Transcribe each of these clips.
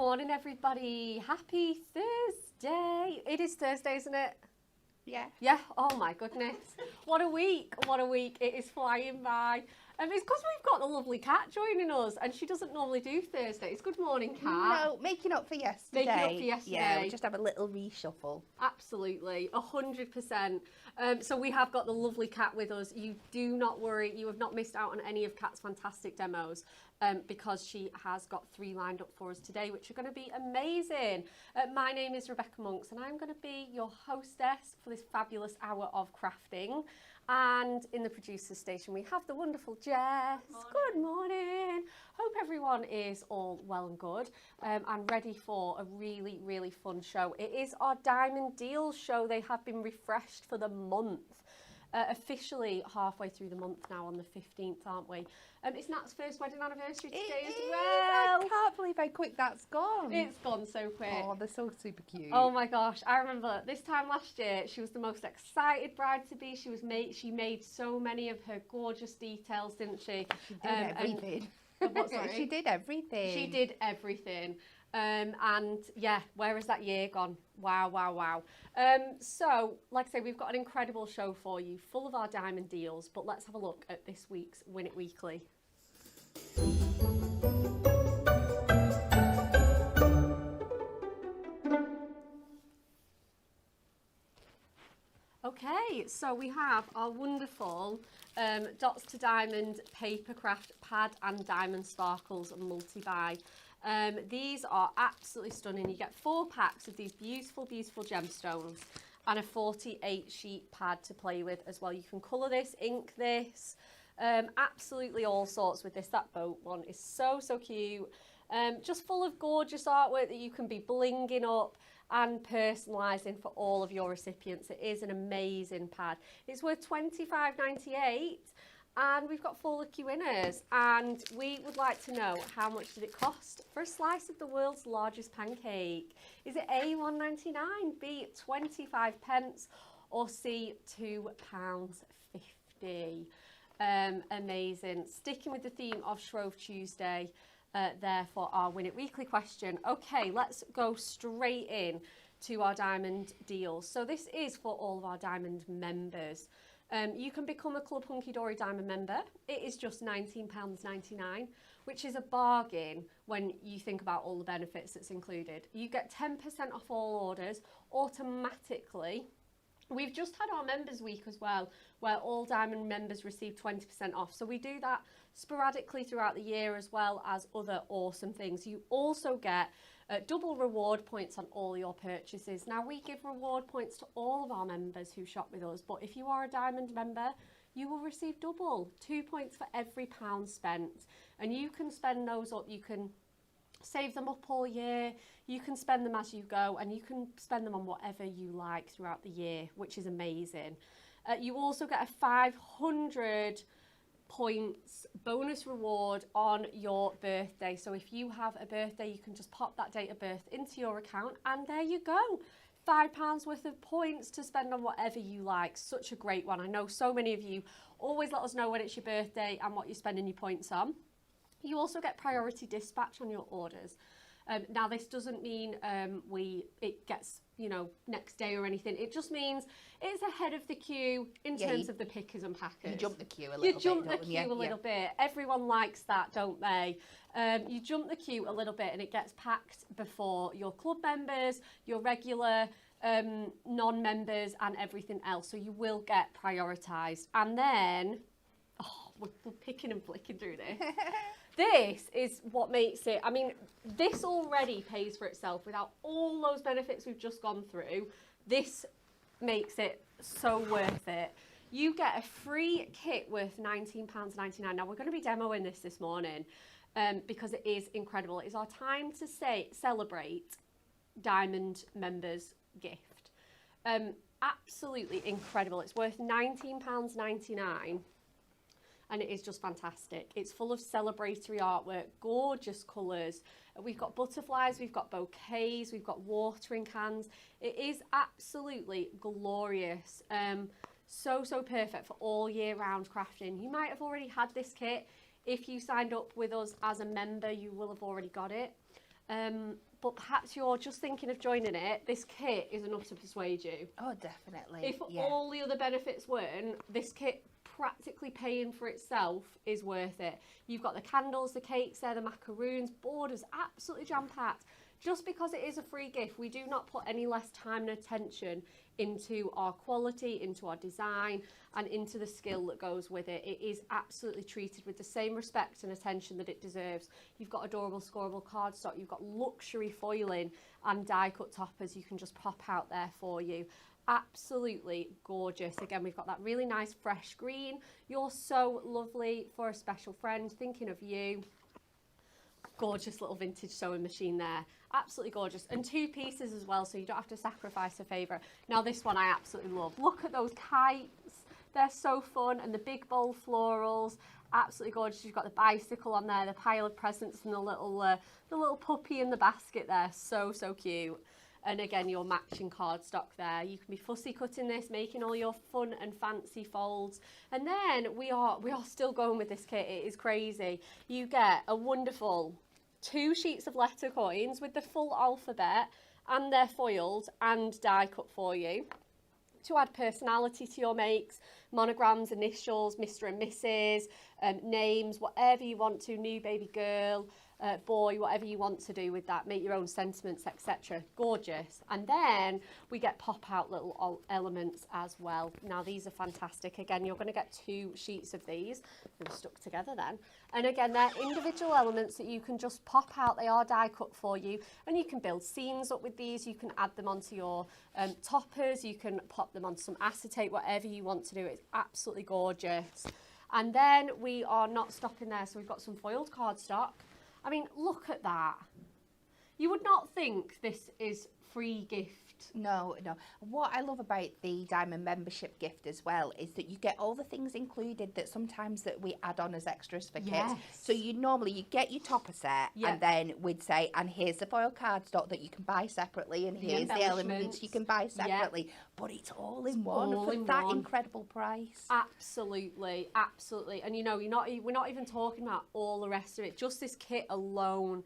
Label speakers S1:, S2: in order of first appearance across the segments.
S1: morning, everybody. Happy Thursday. It is Thursday, isn't it?
S2: Yeah.
S1: Yeah. Oh my goodness. What a week. What a week. It is flying by. It's because we've got the lovely Kat joining us, and she doesn't normally do Thursdays. Good morning, Kat.
S2: No, making up for yesterday.
S1: Making up for yesterday.
S2: Yeah, we just have a little reshuffle.
S1: Absolutely, 100%. So we have got the lovely Kat with us. You do not worry, you have not missed out on any of Kat's fantastic demos because she has got 3 lined up for us today, which are going to be amazing. My name is Rebecca Monks, and I'm going to be your hostess for this fabulous hour of crafting. And in the producer's station, we have the wonderful Jess. Good morning. Hope everyone is all well and good and ready for a really, really fun show. It is our Diamond Deals show. They have been refreshed for the month. Officially halfway through the month now on the 15th, aren't we? It's Nat's first wedding anniversary today as well.
S2: I can't believe how quick that's gone.
S1: It's gone so quick.
S2: Oh, they're so super cute.
S1: Oh my gosh, I remember this time last year, she was the most excited bride to be. She made so many of her gorgeous details, didn't she?
S2: She did everything.
S1: What, sorry?
S2: She did everything.
S1: She did everything. And yeah, where has that year gone? Wow, wow, wow. So, like I say, we've got an incredible show for you, full of our diamond deals, but let's have a look at this week's Win It Weekly. Okay, so we have our wonderful Dots to Diamond Papercraft Pad and Diamond Sparkles multi-buy. These are absolutely stunning. You get 4 packs of these beautiful, beautiful gemstones and a 48 sheet pad to play with as well. You can colour this, ink this, absolutely all sorts with this. That boat one is so, so cute. Just full of gorgeous artwork that you can be blinging up and personalising for all of your recipients. It is an amazing pad. It's worth $25.98. And we've got 4 lucky winners, and we would like to know, how much did it cost for a slice of the world's largest pancake? Is it A, £1.99, B, 25 pence, or C, £2.50? Amazing. Sticking with the theme of Shrove Tuesday, there for our Win It Weekly question. Okay, let's go straight in to our diamond deals. So this is for all of our diamond members. You can become a Club Hunky Dory Diamond member. It is just £19.99, which is a bargain when you think about all the benefits that's included. You get 10% off all orders automatically. We've just had our Members Week as well, where all Diamond members receive 20% off. So we do that sporadically throughout the year, as well as other awesome things. You also get double reward points on all your purchases. Now, we give reward points to all of our members who shop with us, but if you are a Diamond member, you will receive double, 2 points for every £1 spent. And you can spend those up, you can save them up all year, you can spend them as you go, and you can spend them on whatever you like throughout the year, which is amazing. You also get a 500 points bonus reward on your birthday. So if you have a birthday, you can just pop that date of birth into your account, and there you go. £5 worth of points to spend on whatever you like. Such a great one. I know so many of you always let us know when it's your birthday and what you're spending your points on. You also get priority dispatch on your orders. Now, this doesn't mean it gets, next day or anything. It just means it's ahead of the queue in terms of the pickers and packers.
S2: You jump the queue a little bit.
S1: You jump the queue a little bit. Everyone likes that, don't they? You jump the queue a little bit, and it gets packed before your club members, your regular non-members, and everything else. So you will get prioritised. And then, we're picking and flicking through this. This is what makes it, this already pays for itself without all those benefits we've just gone through. This makes it so worth it. You get a free kit worth £19.99. Now, we're going to be demoing this morning because it is incredible. It is our time to celebrate Diamond members' gift. Absolutely incredible. It's worth £19.99. And it is just fantastic. It's full of celebratory artwork, gorgeous colours. We've got butterflies, we've got bouquets, we've got watering cans. It is absolutely glorious. So perfect for all year round crafting. You might have already had this kit. If you signed up with us as a member, you will have already got it. but perhaps you're just thinking of joining it, this kit is enough to persuade you.
S2: Oh, definitely.
S1: If all the other benefits weren't, this kit practically paying for itself is worth it. You've got the candles, the cakes there, the macaroons, borders, absolutely jam-packed. Just because it is a free gift, we do not put any less time and attention into our quality, into our design, and into the skill that goes with it. It is absolutely treated with the same respect and attention that it deserves. You've got adorable scoreable cardstock, you've got luxury foiling and die-cut toppers you can just pop out there for you. Absolutely gorgeous. Again, we've got that really nice fresh green. You're so lovely for a special friend, thinking of you. Gorgeous little vintage sewing machine there. Absolutely gorgeous. And 2 pieces as well, so you don't have to sacrifice a favourite. Now this one I absolutely love. Look at those kites. They're so fun. And the big bold florals. Absolutely gorgeous. You've got the bicycle on there, the pile of presents, and the little puppy in the basket there. So, so cute. And again, your matching cardstock there. You can be fussy cutting this, making all your fun and fancy folds. And then we are still going with this kit. It is crazy. You get a wonderful 2 sheets of letter coins with the full alphabet, and they're foiled and die cut for you to add personality to your makes, monograms, initials, Mr. and Mrs, names, whatever you want to, new baby girl, boy, whatever you want to do with that, make your own sentiments, etc. Gorgeous. And then we get pop out little elements as well. Now these are fantastic. Again, you're going to get 2 sheets of these. They're stuck together then. And again, they're individual elements that you can just pop out. They are die cut for you, and you can build scenes up with these. You can add them onto your toppers. You can pop them onto some acetate, whatever you want to do. It's absolutely gorgeous. And then we are not stopping there, so we've got some foiled cardstock. I mean, look at that. You would not think this is free gift.
S2: No. What I love about the Diamond membership gift as well is that you get all the things included that sometimes that we add on as extras for
S1: Yes.
S2: kits. So you get your topper set,
S1: Yeah.
S2: and then we'd say, and here's the foil cardstock that you can buy separately, and here's the elements you can buy separately. Yeah. But it's all in one
S1: all
S2: for
S1: in
S2: that
S1: one.
S2: incredible price.
S1: Absolutely, absolutely. And you know, we're not even talking about all the rest of it. Just this kit alone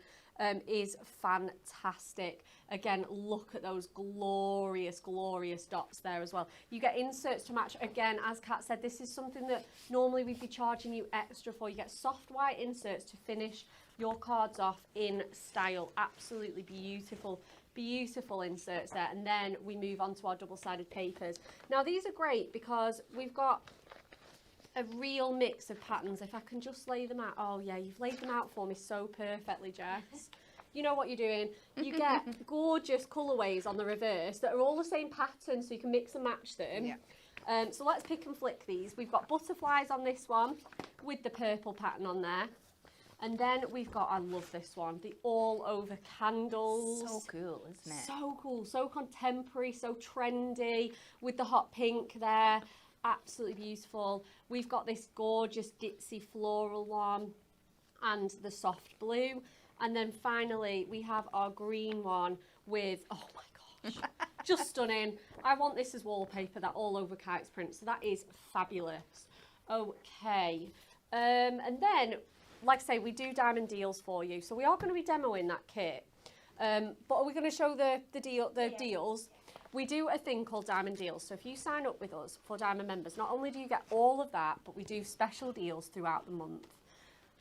S1: is fantastic. Again, look at those glorious, glorious dots there as well. You get inserts to match. Again, as Kat said, this is something that normally we'd be charging you extra for. You get soft white inserts to finish your cards off in style. Absolutely beautiful. Beautiful inserts there. And then we move on to our double-sided papers. Now these are great because we've got a real mix of patterns. If I can just lay them out. Oh yeah, you've laid them out for me so perfectly, Jess. You know what you're doing. You get gorgeous colourways on the reverse that are all the same pattern, so you can mix and match them. Yeah. So let's pick and flick these. We've got butterflies on this one with the purple pattern on there. And then we've got, I love this one, the all over candles.
S2: So cool, isn't it?
S1: So cool, so contemporary, so trendy with the hot pink there. Absolutely beautiful. We've got this gorgeous ditzy floral one and the soft blue. And then finally, we have our green one with, oh my gosh, just stunning. I want this as wallpaper, that all over kites print. So that is fabulous. Okay. And then, like I say, we do diamond deals for you. So we are going to be demoing that kit. But are we going to show the deals? We do a thing called Diamond Deals. So if you sign up with us for Diamond members, not only do you get all of that, but we do special deals throughout the month.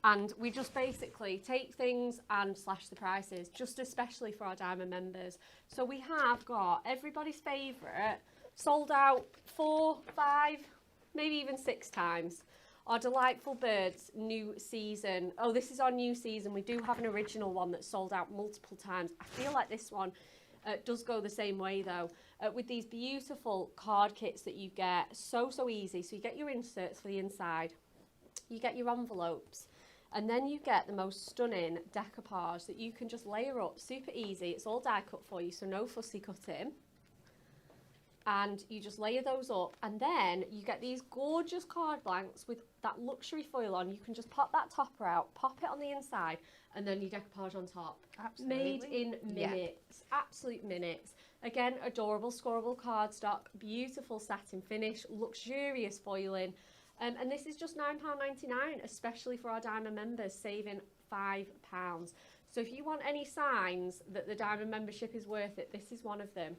S1: And we just basically take things and slash the prices, just especially for our Diamond members. So we have got everybody's favourite sold out 4, 5, maybe even 6 times. Our Delightful Birds new season. Oh, this is our new season. We do have an original one that's sold out multiple times. I feel like this one does go the same way though, with these beautiful card kits that you get. So easy. So you get your inserts for the inside, you get your envelopes, and then you get the most stunning decoupage that you can just layer up. Super easy. It's all die cut for you, so no fussy cutting. And you just layer those up, and then you get these gorgeous card blanks with that luxury foil on. You can just pop that topper out, pop it on the inside, and then your decoupage on top.
S2: Absolutely.
S1: Made in minutes. Yeah. Absolute minutes. Again, adorable scoreable cardstock, beautiful satin finish, luxurious foiling. And this is just £9.99, especially for our Diamond members, saving £5. So if you want any signs that the diamond membership is worth it, this is one of them.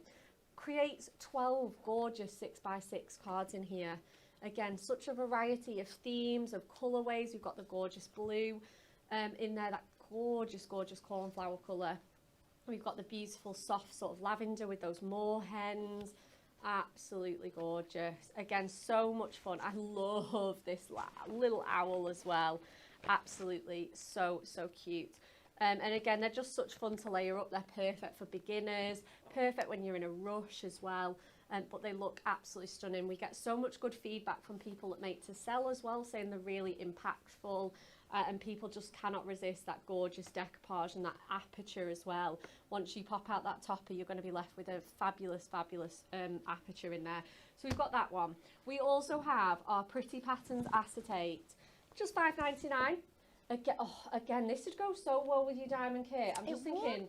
S1: Creates 12 gorgeous 6x6 cards in here. Again, such a variety of themes, of colourways. We've got the gorgeous blue in there, that gorgeous, gorgeous cornflower colour. We've got the beautiful soft sort of lavender with those moorhens. Absolutely gorgeous. Again, so much fun. I love this little owl as well. Absolutely so, so cute. And again, they're just such fun to layer up. They're perfect for beginners, perfect when you're in a rush as well. But they look absolutely stunning. We get so much good feedback from people that make to sell as well, saying they're really impactful. And people just cannot resist that gorgeous decoupage and that aperture as well. Once you pop out that topper, you're going to be left with a fabulous, fabulous aperture in there. So we've got that one. We also have our Pretty Patterns acetate, just $5.99. Again, this would go so well with your diamond kit. I'm just thinking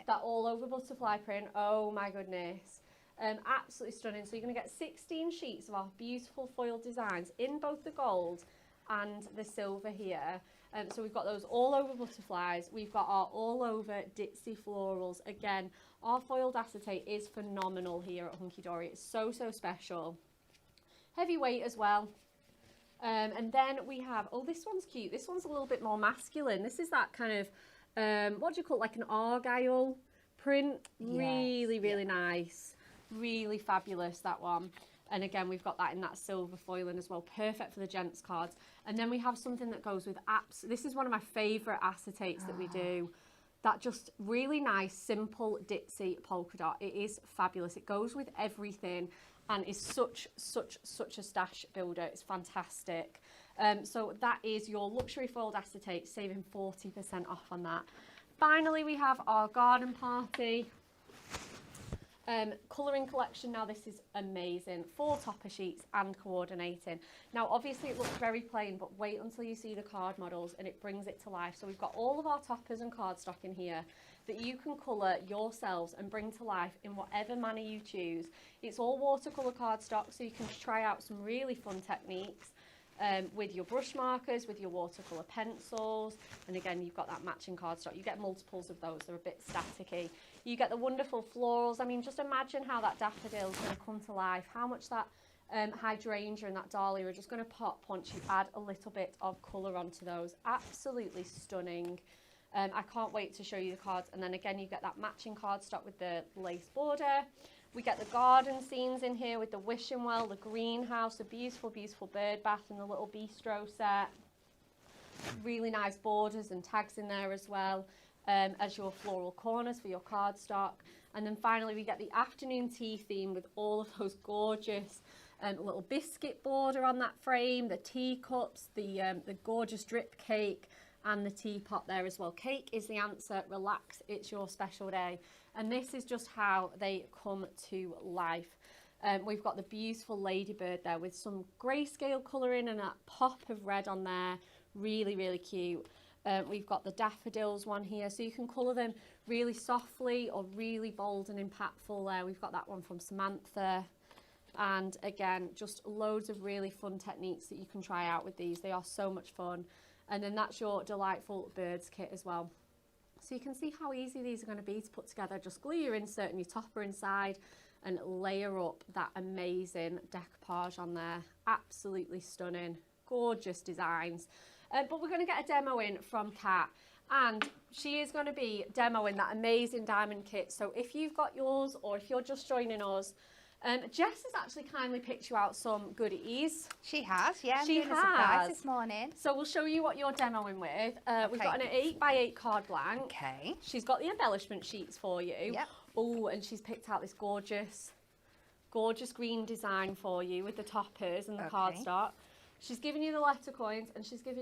S1: that all over butterfly print. Oh my goodness. Absolutely stunning. So you're going to get 16 sheets of our beautiful foil designs in both the gold and the silver here. So we've got those all over butterflies. We've got our all over ditzy florals. Again, our foiled acetate is phenomenal here at Hunky Dory. It's so, so special. Heavyweight as well. And then we have, oh, this one's cute. This one's a little bit more masculine. This is that kind of, what do you call it, like an argyle print. Yes. Really, really nice. Really fabulous, that one. And again, we've got that in that silver foiling as well. Perfect for the gents cards. And then we have something that goes with this is one of my favourite acetates that we do. That just really nice, simple, ditzy polka dot. It is fabulous. It goes with everything and is such a stash builder. It's fantastic. So that is your luxury foiled acetate, saving 40% off on that. Finally, we have our garden party colouring collection. Now this is amazing. 4 topper sheets and coordinating. Now obviously it looks very plain, but wait until you see the card models and it brings it to life. So we've got all of our toppers and cardstock in here that you can colour yourselves and bring to life in whatever manner you choose. It's all watercolour cardstock, so you can try out some really fun techniques with your brush markers, with your watercolour pencils, and again you've got that matching cardstock. You get multiples of those, they're a bit staticky. You get the wonderful florals. I mean, just imagine how that daffodil is going to come to life, how much that hydrangea and that dahlia are just going to pop once you add a little bit of colour onto those. Absolutely stunning. I can't wait to show you the cards. And then again, you get that matching cardstock with the lace border. We get the garden scenes in here with the wishing well, the greenhouse, the beautiful, beautiful bird bath and the little bistro set. Really nice borders and tags in there as well, as your floral corners for your cardstock. And then finally, we get the afternoon tea theme with all of those gorgeous little biscuit border on that frame, the teacups, the gorgeous drip cake, and the teapot there as well. Cake is the answer. Relax, it's your special day. And this is just how they come to life. We've got the beautiful ladybird there with some grayscale colouring and that pop of red on there. Really, really cute. We've got the daffodils one here, so you can colour them really softly or really bold and impactful there. We've got that one from Samantha. And again, just loads of really fun techniques that you can try out with these. They are so much fun. And then that's your delightful birds kit as well. So you can see how easy these are going to be to put together. Just glue your insert and your topper inside and layer up that amazing decoupage on there. Absolutely stunning, gorgeous designs. But we're going to get a demo in from Kat, and she is going to be demoing that amazing diamond kit. So if you've got yours or if you're just joining us, Jess has actually kindly picked you out some goodies.
S2: She has, yeah.
S1: She
S2: has. A surprise this morning.
S1: So we'll show you what you're demoing with. We've got an 8x8 card blank.
S2: Okay.
S1: She's got the embellishment sheets for you.
S2: Yep.
S1: Oh, and she's picked out this gorgeous green design for you with the toppers and the cardstock. She's given you the letter coins, and she's been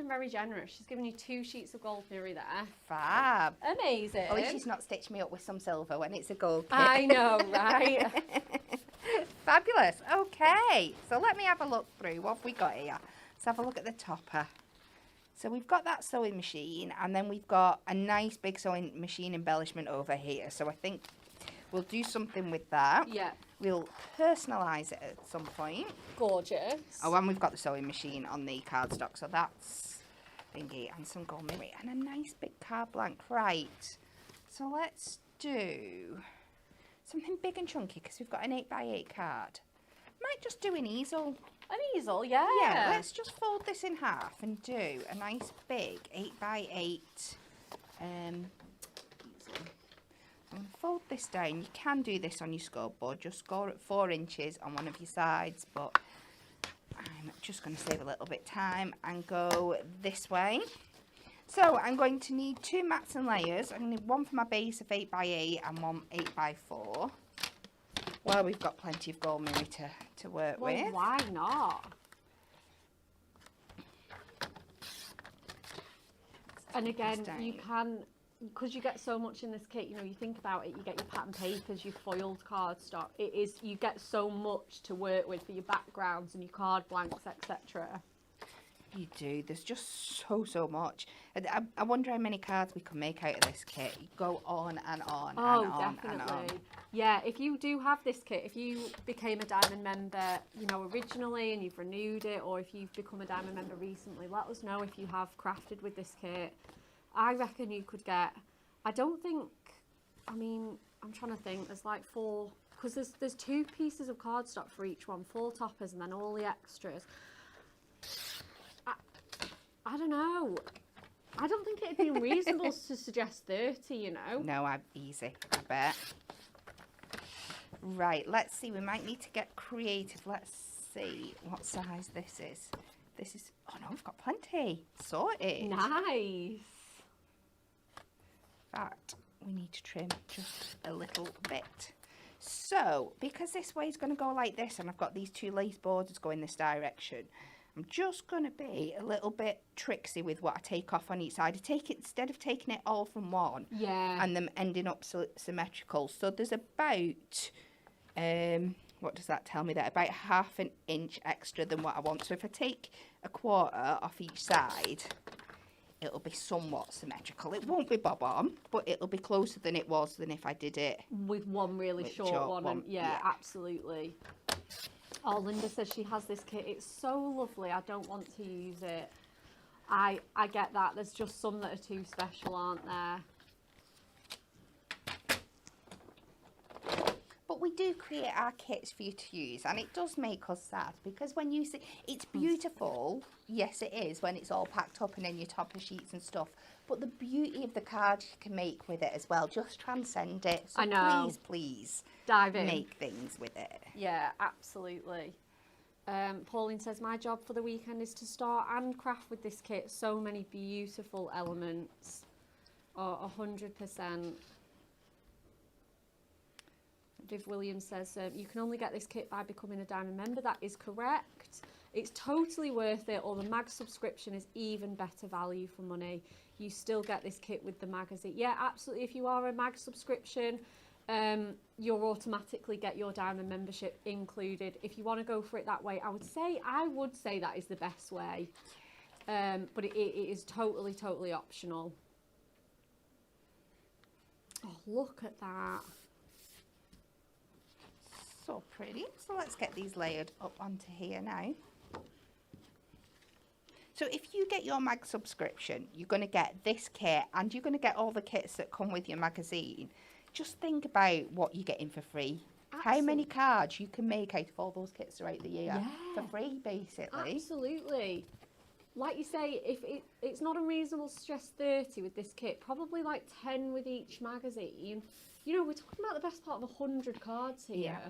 S1: very generous. She's given you 2 sheets of gold mirror there.
S2: Fab.
S1: Amazing.
S2: At least she's not stitched me up with some silver when it's a gold kit.
S1: I know, right?
S2: Fabulous. Okay, so let me have a look through. What have we got here? Let's have a look at the topper. So we've got that sewing machine, and then we've got a nice big sewing machine embellishment over here. So I think we'll do something with that.
S1: Yeah.
S2: We'll personalise it at some point.
S1: Gorgeous.
S2: Oh, and we've got the sewing machine on the cardstock, so that's thingy and some gold mirror and a nice big card blank. Right, so let's do something big and chunky because we've got an 8x8 card. Might just do an easel.
S1: An easel, yeah.
S2: Yeah, let's just fold this in half and do a nice big 8x8 easel. I'm going to fold this down. You can do this on your scoreboard. Just score at 4 inches on one of your sides, but I'm just going to save a little bit of time and go this way. So I'm going to need 2 mats and layers. I'm going to need one for my base of 8x8 and one 8x4. Well, we've got plenty of gold mirror to work with.
S1: Why not? And again, you can, because you get so much in this kit, you know, you think about it, you get your pattern papers, your foiled cardstock. You get so much to work with for your backgrounds and your card blanks, etc.
S2: You do. There's just so much. I wonder how many cards we can make out of this kit. You go on and on and on
S1: definitely.
S2: and on.
S1: Yeah, if you do have this kit, if you became a Diamond member, you know, originally and you've renewed it, or if you've become a Diamond member recently, let us know if you have crafted with this kit. I reckon you could get, I mean, I'm trying to think, there's like 4, because there's 2 pieces of cardstock for each one, 4 toppers and then all the extras. I don't know. I don't think it'd be unreasonable to suggest 30, you know.
S2: No, easy, I bet. Right, let's see. We might need to get creative. Let's see what size this is. This is, oh no, we've got plenty. Sorted.
S1: Nice.
S2: But we need to trim just a little bit. So, because this way is going to go like this, and I've got these 2 lace borders going this direction, I'm just going to be a little bit tricksy with what I take off on each side. Instead of taking it all from one, and them ending up symmetrical. So there's about, what does that tell me there? About ½ an inch extra than what I want. So if I take a 1/4 off each side, it'll be somewhat symmetrical. It won't be bob on, but it'll be closer than it was than if I did it
S1: with one really short one. And yeah, absolutely. Oh, Linda says she has this kit. It's so lovely. I don't want to use it. I get that. There's just some that are too special, aren't there?
S2: But we do create our kits for you to use, and it does make us sad because when you see it's beautiful, yes it is, when it's all packed up and in your topper sheets and stuff, but the beauty of the cards you can make with it as well, just transcend it. So
S1: I know.
S2: Please
S1: dive in,
S2: make things with it.
S1: Yeah, absolutely. Pauline says my job for the weekend is to start and craft with this kit. So many beautiful elements. Oh, 100%. Viv Williams says you can only get this kit by becoming a Diamond member. That is correct. It's totally worth it, or the mag subscription is even better value for money. You still get this kit with the magazine. Yeah, absolutely. If you are a mag subscription, you'll automatically get your Diamond membership included. If you want to go for it that way, I would say that is the best way. But it is totally optional. Oh, look at that.
S2: So pretty. So let's get these layered up onto here now. So if you get your mag subscription, you're going to get this kit and you're going to get all the kits that come with your magazine. Just think about what you're getting for free. Absolutely. How many cards you can make out of all those kits throughout the year for free, basically.
S1: Absolutely. Like you say, if it's not unreasonable to suggest 30 with this kit, probably like 10 with each magazine. You know, we're talking about the best part of 100 cards here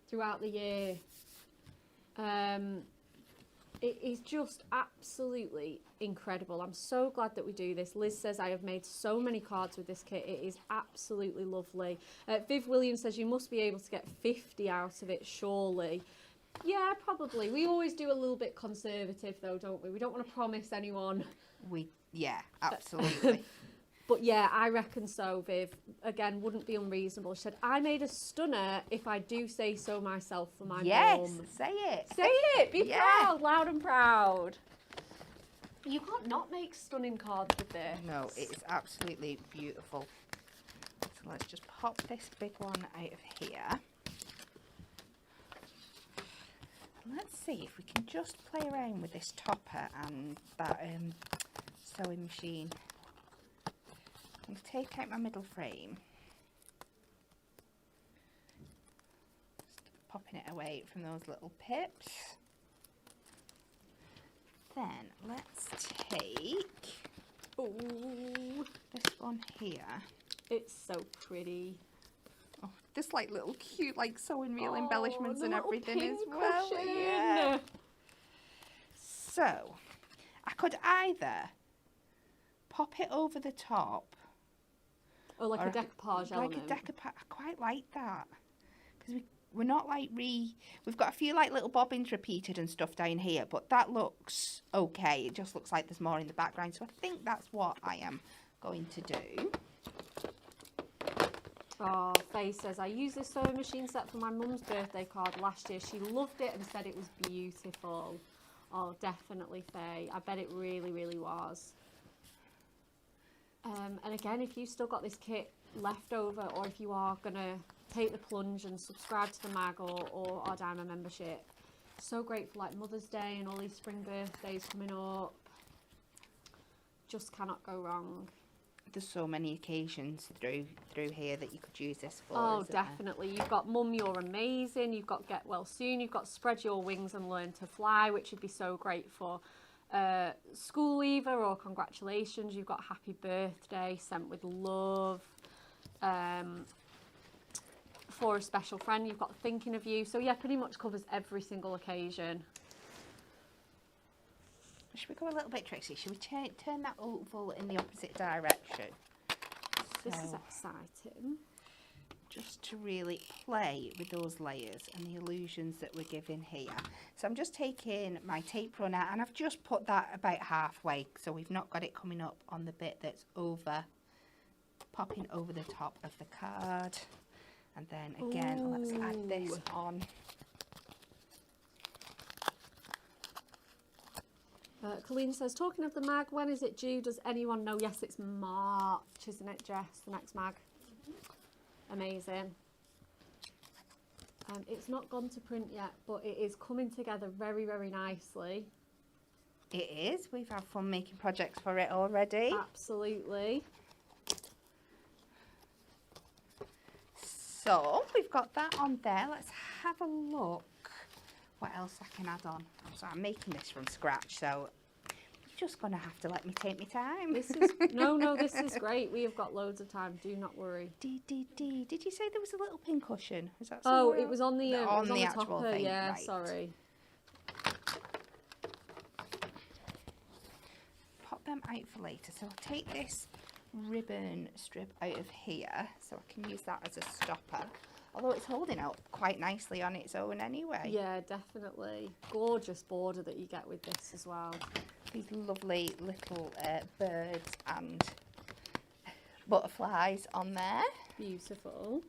S1: throughout the year. It is just absolutely incredible. I'm so glad that we do this. Liz says, I have made so many cards with this kit. It is absolutely lovely. Viv Williams says, you must be able to get 50 out of it, surely. Yeah, probably. We always do a little bit conservative, though, don't we? We don't want to promise anyone.
S2: Yeah, absolutely.
S1: But yeah, I reckon so, Viv. Again, wouldn't be unreasonable. She said, I made a stunner, if I do say so myself, for my mum.
S2: Yes, say it.
S1: Say it. Be proud, loud and proud. You can't not make stunning cards with this.
S2: No, it is absolutely beautiful. So let's just pop this big one out of here. Let's see if we can just play around with this topper and that sewing machine. I'm going to take out my middle frame. Just popping it away from those little pips. Then let's take this one here.
S1: It's so pretty.
S2: Oh, just like little cute like sewing reel embellishments and everything as
S1: pin
S2: well.
S1: cushion.
S2: Yeah. So I could either pop it over the top.
S1: Oh, like
S2: or
S1: a decoupage element.
S2: Like a decoupage. I quite like that. Because we're not like we've got a few like little bobbins repeated and stuff down here, but that looks okay. It just looks like there's more in the background. So I think that's what I am going to do.
S1: Oh, Faye says, I used this sewing machine set for my mum's birthday card last year. She loved it and said it was beautiful. Oh, definitely, Faye. I bet it really, really was. And again, if you've still got this kit left over, or if you are going to take the plunge and subscribe to the mag or our Diamond membership, so great for like Mother's Day and all these spring birthdays coming up. Just cannot go wrong.
S2: There's so many occasions through here that you could use this for.
S1: Oh, definitely. You've got Mum, You're Amazing. You've got Get Well Soon. You've got Spread Your Wings and Learn to Fly, which would be so great for school leaver or congratulations. You've got Happy Birthday, Sent with Love. For a Special Friend, you've got Thinking of You. So yeah, pretty much covers every single occasion.
S2: Should we go a little bit, Trixie? Should we turn that oval in the opposite direction?
S1: This
S2: So,
S1: is exciting.
S2: just to really play with those layers and the illusions that we're giving here. So I'm just taking my tape runner and I've just put that about halfway, so we've not got it coming up on the bit that's popping over the top of the card. And then again, let's add this on.
S1: Colleen says, talking of the mag, when is it due? Does anyone know? Yes, it's March, isn't it, Jess? The next mag. Amazing. It's not gone to print yet, but it is coming together very, very nicely.
S2: It is. We've had fun making projects for it already.
S1: Absolutely.
S2: So we've got that on there. Let's have a look what else I can add on. So I'm making this from scratch, so you're just going to have to let me take my time.
S1: This is no, this is great. We have got loads of time. Do not worry.
S2: Did you say there was a little pin cushion? Was that
S1: Oh,
S2: somewhere
S1: it was on the
S2: else?
S1: on the
S2: actual
S1: topper.
S2: thing.
S1: Yeah,
S2: right.
S1: sorry.
S2: Pop them out for later. So I'll take this ribbon strip out of here so I can use that as a stopper. Although it's holding out quite nicely on its own anyway.
S1: Yeah, definitely. Gorgeous border that you get with this as well.
S2: These lovely little birds and butterflies on there.
S1: Beautiful.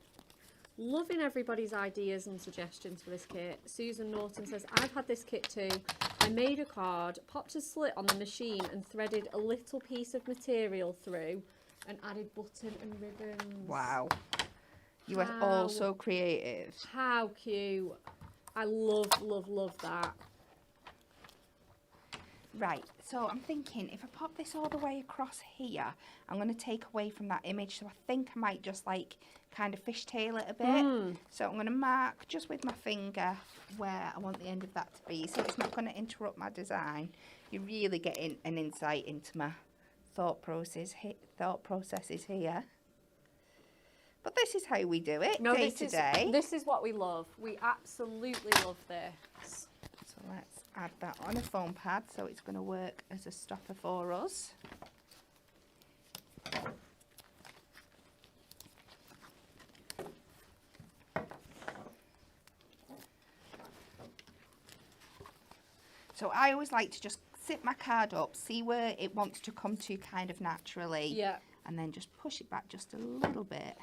S1: Loving everybody's ideas and suggestions for this kit. Susan Norton says, I've had this kit too. I made a card, popped a slit on the machine and threaded a little piece of material through and added button and ribbons.
S2: Wow. You are all so creative.
S1: How cute. I love, love, love that.
S2: Right, so I'm thinking if I pop this all the way across here, I'm going to take away from that image. So I think I might just like kind of fishtail it a bit. So I'm going to mark just with my finger where I want the end of that to be. So it's not going to interrupt my design. You're really getting an insight into my thought processes here. But this is how we do it day to day.
S1: This is what we love. We absolutely love this.
S2: So let's add that on a foam pad so it's going to work as a stopper for us. So I always like to just sit my card up, see where it wants to come to kind of naturally.
S1: Yeah.
S2: And then just push it back just a little bit.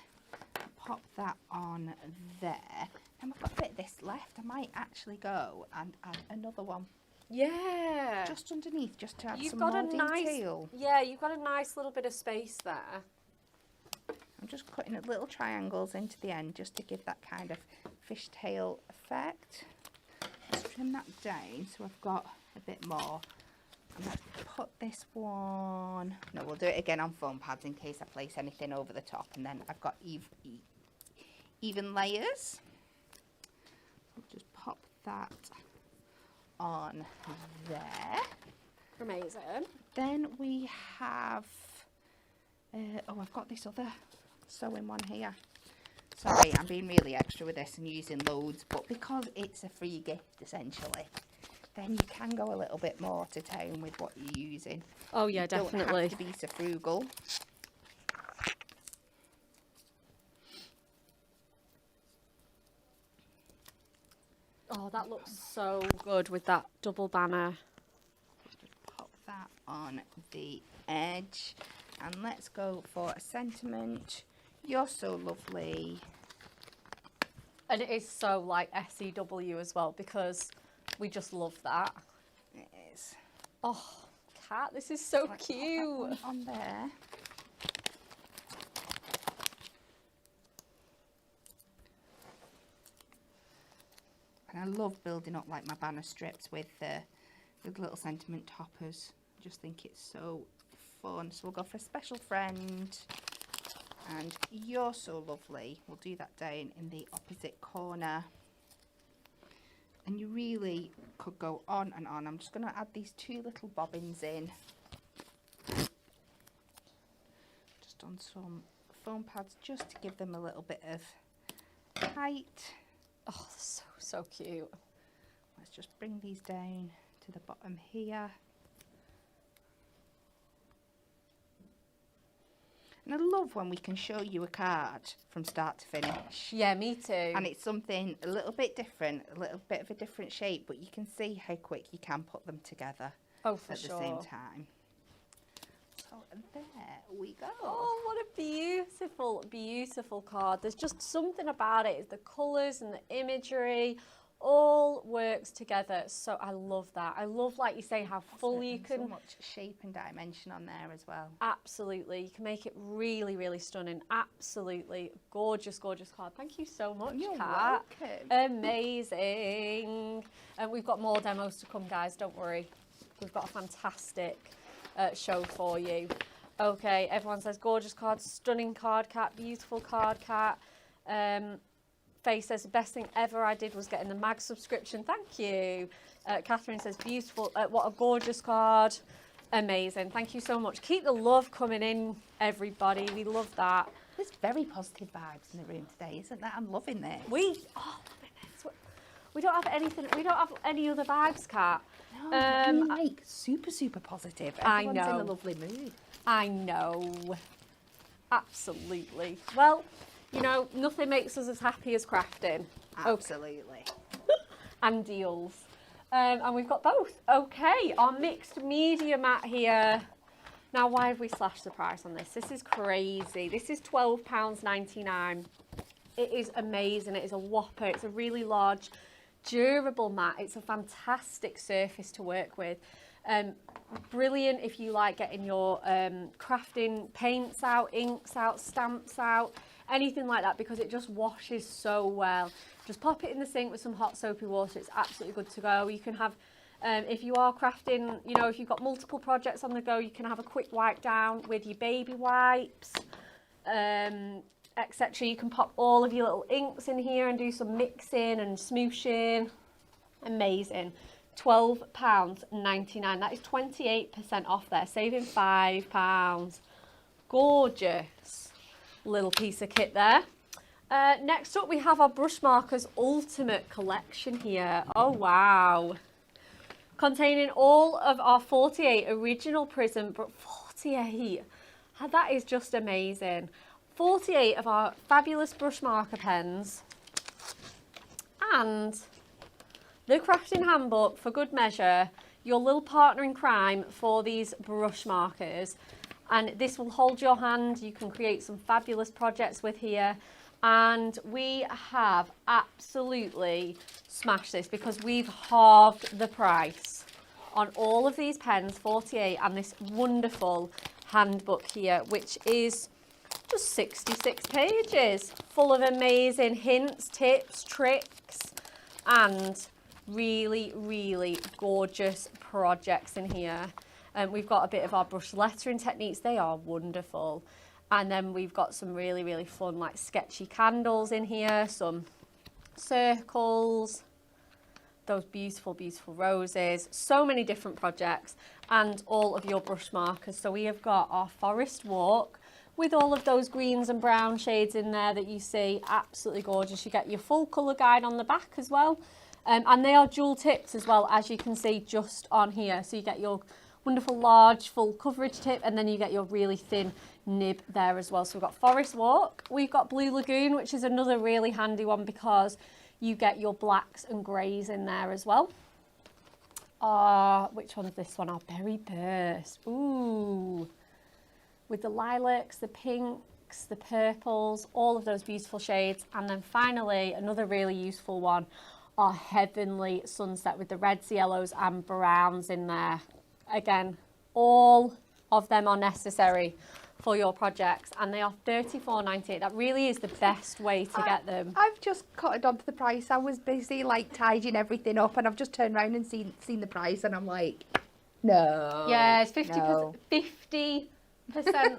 S2: Pop that on there. And we've got a bit of this left. I might actually go and add another one.
S1: Yeah.
S2: Just underneath, just to add
S1: You've
S2: some
S1: got
S2: more
S1: a nice,
S2: detail.
S1: yeah, you've got a nice little bit of space there.
S2: I'm just cutting little triangles into the end just to give that kind of fishtail effect. Let's trim that down so I've got a bit more. Let's put this one, no, we'll do it again on foam pads in case I place anything over the top, and then I've got even layers. I'll just pop that on there.
S1: Amazing.
S2: Then we have, oh, I've got this other sewing one here. Sorry, I'm being really extra with this and using loads, but because it's a free gift essentially, then you can go a little bit more to town with what you're using.
S1: Oh yeah,
S2: you
S1: definitely.
S2: Don't have to be so frugal.
S1: Oh, that looks so good with that double banner.
S2: Just pop that on the edge, and let's go for a sentiment. You're so lovely.
S1: And it is so like SEW as well, because we just love that.
S2: It is.
S1: Oh, Kat, this is so
S2: Let's
S1: cute.
S2: pop that one on there. And I love building up like my banner strips with little sentiment toppers. I just think it's so fun. So we'll go for a special friend. And you're so lovely. We'll do that down in the opposite corner. And you really could go on and on. I'm just going to add these two little bobbins in. Just on some foam pads, just to give them a little bit of height.
S1: Oh, so cute.
S2: Let's just bring these down to the bottom here. And I love when we can show you a card from start to finish.
S1: Yeah, me too.
S2: And it's something a little bit different, a little bit of a different shape, but you can see how quick you can put them together
S1: at
S2: the same time. So there we go.
S1: Oh, what a beautiful, beautiful card. There's just something about it. The colours and the imagery all works together. So I love that. I love, like you say, how full you can...
S2: So much shape and dimension on there as well.
S1: Absolutely. You can make it really, really stunning. Absolutely. Gorgeous, gorgeous card. Thank you so much,
S2: You're
S1: Kat.
S2: welcome.
S1: Amazing. And we've got more demos to come, guys. Don't worry. We've got a fantastic show for you. Okay, everyone says gorgeous card, stunning card, Kat, beautiful card, Kat. Faye says the best thing ever I did was getting the mag subscription. Thank you. Catherine says beautiful. What a gorgeous card. Amazing. Thank you so much. Keep the love coming in, everybody. We love that.
S2: There's very positive vibes in the room today, isn't there? I'm loving this.
S1: We don't have anything. We don't have any other vibes, Kat.
S2: No, I mean, like super, super positive. Everyone's
S1: I know.
S2: in a lovely mood.
S1: I know. Absolutely. Well, you know, nothing makes us as happy as crafting.
S2: Absolutely.
S1: And deals. And we've got both. Okay, our mixed media mat here. Now, why have we slashed the price on this? This is crazy. This is £12.99. It is amazing. It is a whopper. It's a really large, durable mat. It's a fantastic surface to work with. Brilliant if you like getting your crafting paints out, inks out, stamps out, anything like that, because it just washes so well. Just pop it in the sink with some hot soapy water. It's absolutely good to go. You can have, if you are crafting, you know, if you've got multiple projects on the go, you can have a quick wipe down with your baby wipes, etc. You can pop all of your little inks in here and do some mixing and smooshing. Amazing. £12.99. That is 28% off there, saving £5. Gorgeous little piece of kit there. Next up, we have our Brush Markers Ultimate Collection here. Oh, wow. Containing all of our 48 original Prism, but 48. That is just amazing. 48 of our fabulous brush marker pens. And the crafting handbook for good measure, your little partner in crime for these brush markers. And this will hold your hand. You can create some fabulous projects with here. And we have absolutely smashed this because we've halved the price on all of these pens, 48, and this wonderful handbook here, which is just 66 pages, full of amazing hints, tips, tricks, and really, really gorgeous projects in here. We've got a bit of our brush lettering techniques. They are wonderful. And then we've got some really, really fun, like sketchy candles in here, some circles, those beautiful, beautiful roses, so many different projects, and all of your brush markers. So we have got our forest walk with all of those greens and brown shades in there that you see, absolutely gorgeous. You get your full colour guide on the back as well. And they are dual tips as well, as you can see just on here. So you get your wonderful large full coverage tip, and then you get your really thin nib there as well. So we've got Forest Walk, we've got Blue Lagoon, which is another really handy one because you get your blacks and greys in there as well. Which one's this one? Our Berry Burst. Ooh, with the lilacs, the pinks, the purples, all of those beautiful shades. And then finally, another really useful one, our Heavenly Sunset with the reds, yellows and browns in there. Again, all of them are necessary for your projects, and they are $34.98. That really is the best way to get them.
S2: I've just cotted onto the price. I was busy like tidying everything up, and I've just turned around and seen the price, and I'm like, no.
S1: Yeah, it's 50%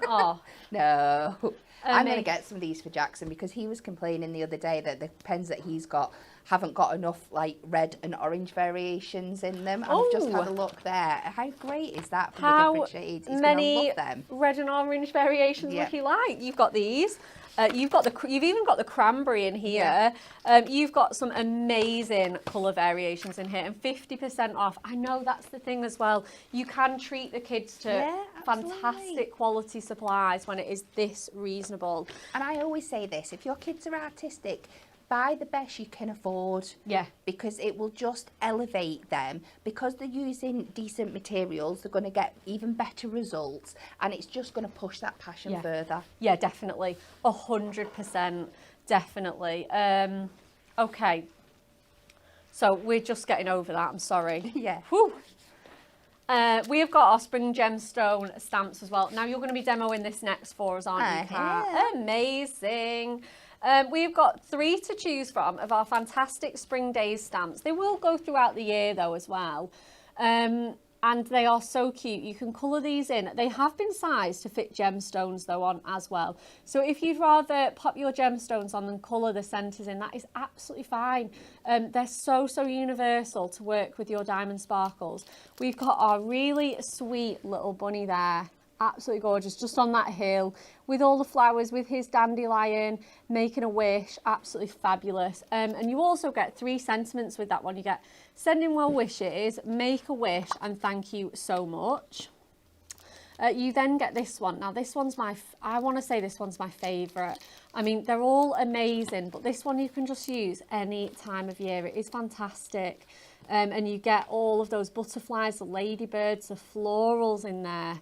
S1: off.
S2: No. I'm going to get some of these for Jackson, because he was complaining the other day that the pens that he's got haven't got enough like red and orange variations in them. And I've just had a look there. How great is that for the different shades? He's
S1: many
S2: love them.
S1: red and orange variations would he like? You've got these. You've even got the cranberry in here. You've got some amazing colour variations in here, and 50% off. I know that's the thing as well. You can treat the kids to fantastic quality supplies when it is this reasonable.
S2: And I always say this, if your kids are artistic, buy the best you can afford.
S1: Yeah.
S2: Because it will just elevate them. Because they're using decent materials, they're going to get even better results. And it's just going to push that passion further.
S1: Yeah, definitely. 100%. Definitely. Okay. So we're just getting over that. I'm sorry.
S2: Yeah.
S1: Whew. We have got our spring gemstone stamps as well. Now you're going to be demoing this next for us, aren't you, Kat? Amazing. We've got 3 to choose from of our fantastic Spring Days stamps. They will go throughout the year though as well. And they are so cute. You can colour these in. They have been sized to fit gemstones though on as well. So if you'd rather pop your gemstones on and colour the centres in, that is absolutely fine. They're so universal to work with your diamond sparkles. We've got our really sweet little bunny there. Absolutely gorgeous, just on that hill with all the flowers, with his dandelion, making a wish. Absolutely fabulous. And you also get 3 sentiments with that one. You get sending well wishes, make a wish, and thank you so much. You then get this one. Now this one's I want to say this one's my favourite. I mean, they're all amazing, but this one you can just use any time of year. It is fantastic. And you get all of those butterflies, the ladybirds, the florals in there.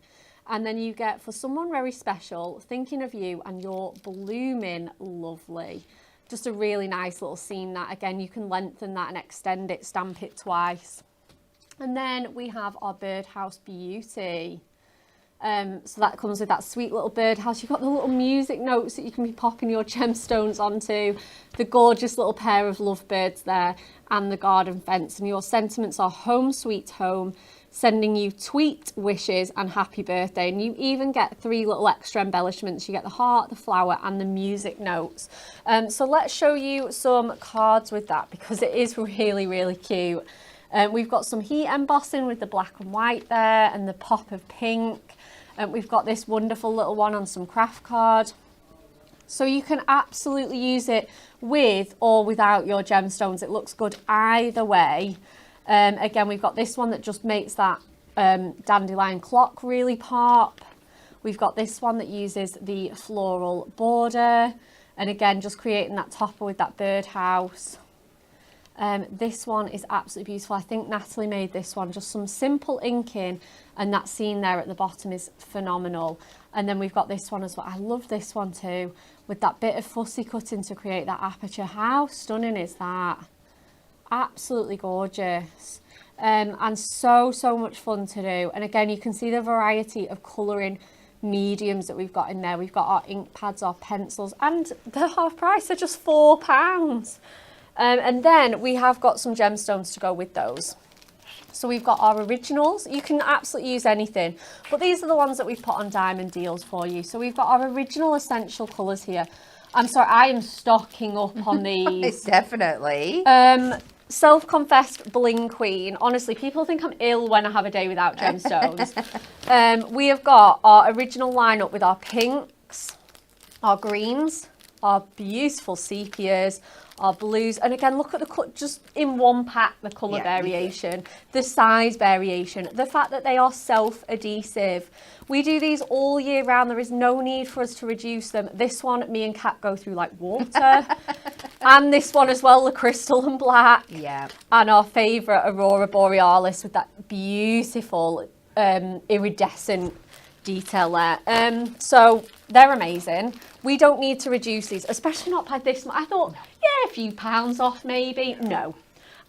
S1: And then you get, for someone very special, thinking of you, and you're blooming lovely. Just a really nice little scene that, again, you can lengthen that and extend it, stamp it twice. And then we have our Birdhouse Beauty. So that comes with that sweet little birdhouse. You've got the little music notes that you can be popping your gemstones onto, the gorgeous little pair of lovebirds there, and the garden fence. And your sentiments are home sweet home, sending you tweet wishes and happy birthday. And you even get 3 little extra embellishments. You get the heart, the flower, and the music notes. So let's show you some cards with that, because it is really cute. We've got some heat embossing with the black and white there, and the pop of pink. We've got this wonderful little one on some craft card. So you can absolutely use it with or without your gemstones. It looks good either way. Again, we've got this one that just makes that dandelion clock really pop. We've got this one that uses the floral border, and again, just creating that topper with that birdhouse. This one is absolutely beautiful. I think Natalie made this one, just some simple inking, and that scene there at the bottom is phenomenal. And then we've got this one as well. I love this one too, with that bit of fussy cutting to create that aperture. How stunning is that? Absolutely gorgeous. And so much fun to do. And again, you can see the variety of colouring mediums that we've got in there. We've got our ink pads, our pencils, and they're half price. They're just £4. And then we have got some gemstones to go with those. So we've got our originals. You can absolutely use anything, but these are the ones that we've put on diamond deals for you. So we've got our original essential colours here. I'm sorry, I am stocking up on these.
S2: Definitely.
S1: Self-confessed bling queen. Honestly, people think I'm ill when I have a day without gemstones. We have got our original lineup with our pinks, our greens, our beautiful sepias, our blues, and again, look at the just in one pack, the colour variation, the size variation, the fact that they are self-adhesive. We do these all year round. There is no need for us to reduce them. This one, me and Kat go through like water. And this one as well, the crystal and black.
S2: Yeah.
S1: And our favourite Aurora Borealis with that beautiful iridescent detail there. So they're amazing. We don't need to reduce these, especially not by this much. I thought, yeah, a few pounds off maybe. No,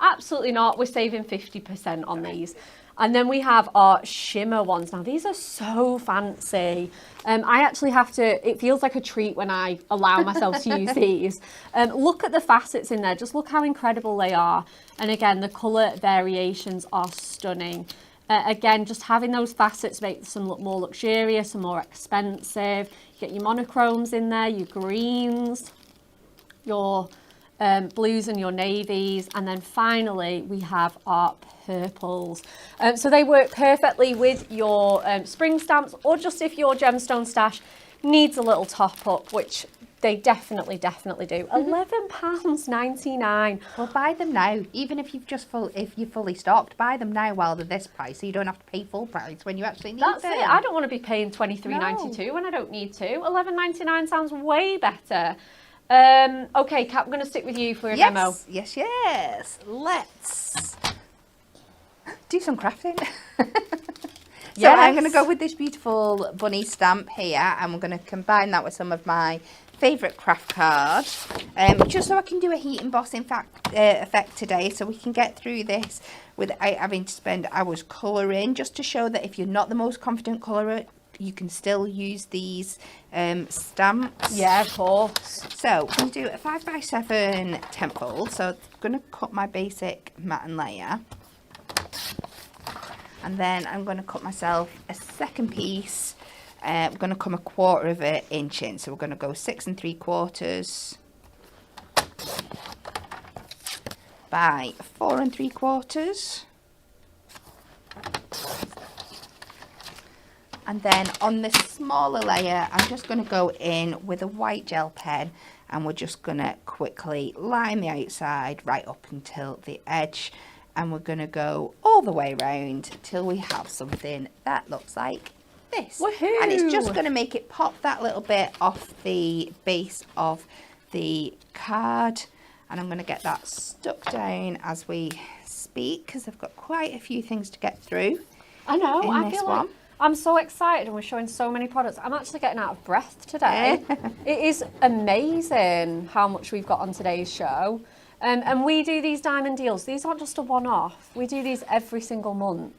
S1: absolutely not. We're saving 50% on these. And then we have our shimmer ones. Now, these are so fancy. I actually have to, it feels like a treat when I allow myself to use these. Look at the facets in there. Just look how incredible they are. And again, the colour variations are stunning. Again, just having those facets makes them look more luxurious and more expensive. You get your monochromes in there, your greens, your blues and your navies. And then finally, we have our purples. So they work perfectly with your spring stamps, or just if your gemstone stash needs a little top up, which they definitely do. £11.99.
S2: Well, buy them now. Even if if you're fully stocked, buy them now while they're this price, so you don't have to pay full price when you actually need
S1: That's
S2: them.
S1: it. I don't want to be paying $23.92 when I don't need to. £11.99 sounds way better. Okay, Kat, I'm going to stick with you for a demo.
S2: Yes. Let's do some crafting. So
S1: Yes.
S2: I'm going to go with this beautiful bunny stamp here, and we're going to combine that with some of my favourite craft cards, just so I can do a heat embossing effect today, so we can get through this without having to spend hours colouring, just to show that if you're not the most confident colourer, you can still use these stamps.
S1: Yeah, of course.
S2: So I'm going to do a 5x7 temple. So I'm going to cut my basic matte layer. And then I'm going to cut myself a second piece. We're going to come 1/4 of an inch in. So we're going to go 6 3/4 by 4 3/4. And then on this smaller layer, I'm just going to go in with a white gel pen, and we're just going to quickly line the outside right up until the edge. And we're going to go all the way around till we have something that looks like this.
S1: Woohoo!
S2: And it's just going to make it pop that little bit off the base of the card. And I'm going to get that stuck down as we speak, because I've got quite a few things to get through.
S1: I know, I feel like
S2: one.
S1: I'm so excited, and we're showing so many products. I'm actually getting out of breath today. It is amazing how much we've got on today's show. And we do these diamond deals. These aren't just a one-off. We do these every single month.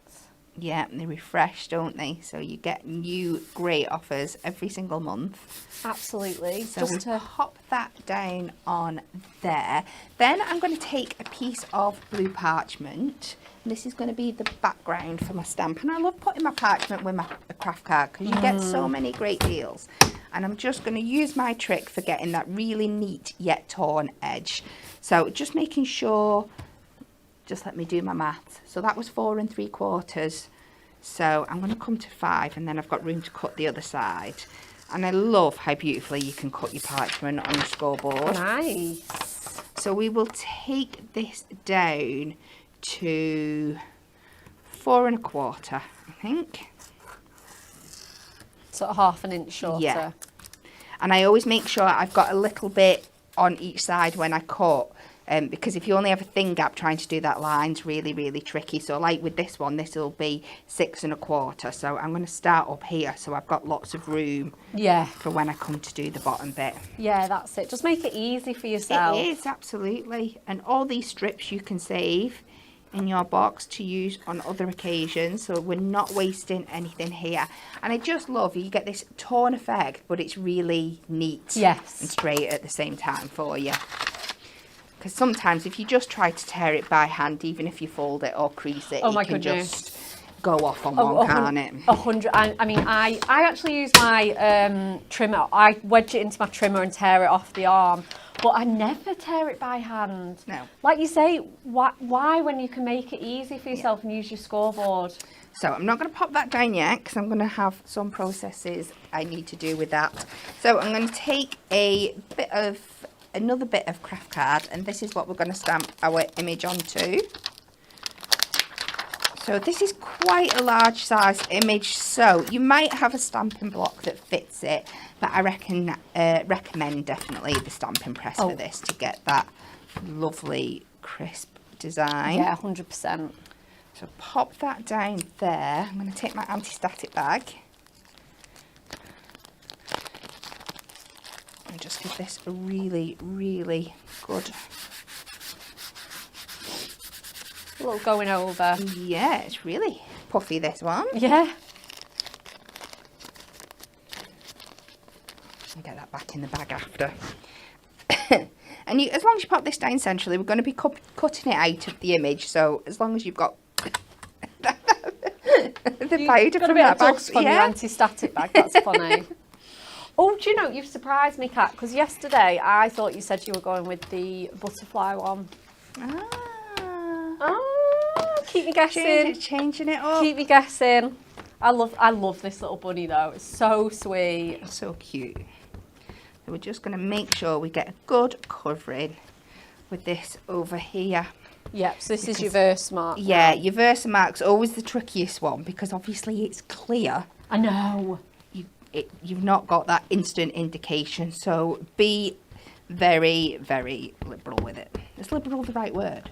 S2: Yeah, and they refresh, don't they? So you get new great offers every single month.
S1: Absolutely.
S2: So just we'll pop that down on there. Then I'm going to take a piece of blue parchment. And this is going to be the background for my stamp. And I love putting my parchment with my craft card, because you get so many great deals. And I'm just going to use my trick for getting that really neat yet torn edge. So just making sure, just let me do my maths. So that was 4 3/4. So I'm going to come to 5, and then I've got room to cut the other side. And I love how beautifully you can cut your parchment on your scoreboard.
S1: Nice.
S2: So we will take this down to 4 1/4, I think.
S1: Sort of 1/2 inch shorter.
S2: Yeah. And I always make sure I've got a little bit on each side when I cut, because if you only have a thin gap, trying to do that line's really, really tricky. So like with this one, this will be 6 1/4. So I'm going to start up here, so I've got lots of room for when I come to do the bottom bit.
S1: Yeah, that's it. Just make it easy for yourself.
S2: It is, absolutely. And all these strips you can save in your box to use on other occasions, so we're not wasting anything here. And I just love you get this torn effect, but it's really neat and straight at the same time for you. Because sometimes if you just try to tear it by hand, even if you fold it or crease it,
S1: Oh my
S2: it can
S1: goodness.
S2: just go off on one, can't it?
S1: 100. I mean, I actually use my trimmer. I wedge it into my trimmer and tear it off the arm. But I never tear it by hand.
S2: No.
S1: Like you say, why when you can make it easy for yourself and use your scoreboard?
S2: So I'm not going to pop that down yet because I'm going to have some processes I need to do with that. So I'm going to take another bit of craft card, and this is what we're going to stamp our image onto. So this is quite a large size image, so you might have a stamping block that fits it, but I recommend definitely the stamping press for this to get that lovely crisp design.
S1: Yeah, 100%.
S2: So pop that down there. I'm going to take my anti-static bag and just give this a really, really good...
S1: A little going over.
S2: Yeah, it's really puffy, this one.
S1: Yeah.
S2: I'll get that back in the bag after. And as long as you pop this down centrally, we're going to be cutting it out of the image. So as long as you've got the powder from that bag.
S1: On your anti-static bag. That's funny. Oh, do you know, you've surprised me, Kat, because yesterday I thought you said you were going with the butterfly one. Keep me guessing.
S2: Changing it up.
S1: Keep me guessing. I love this little bunny though. It's so sweet.
S2: So cute. So we're just going to make sure we get a good covering with this over here.
S1: Yep, so this is your Versamark.
S2: Yeah, your Versamark's always the trickiest one because obviously it's clear.
S1: I know.
S2: You've not got that instant indication, so be very, very liberal with it. Is liberal the right word?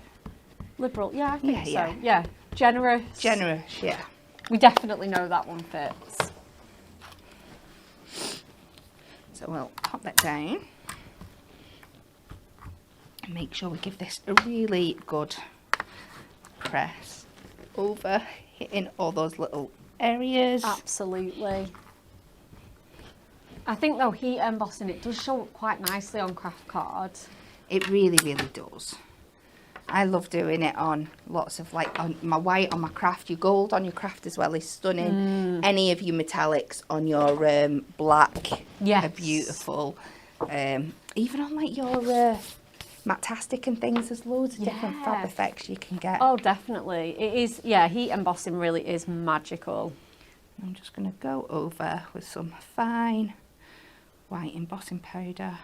S1: Liberal, yeah, I think so.
S2: Yeah.
S1: Yeah, generous.
S2: Generous, yeah.
S1: We definitely know that one fits.
S2: So we'll pop that down. And make sure we give this a really good press over, hitting all those little areas.
S1: Absolutely. I think though heat embossing, it does show up quite nicely on craft cards.
S2: It really, really does. I love doing it on lots of, like, on my white, on my craft. Your gold on your craft as well is stunning. Any of your metallics on your black are beautiful. Even on, like, your Matastic and things, there's loads of different fab effects you can get.
S1: Oh, definitely. It is, yeah, heat embossing really is magical.
S2: I'm just going to go over with some fine white embossing powder.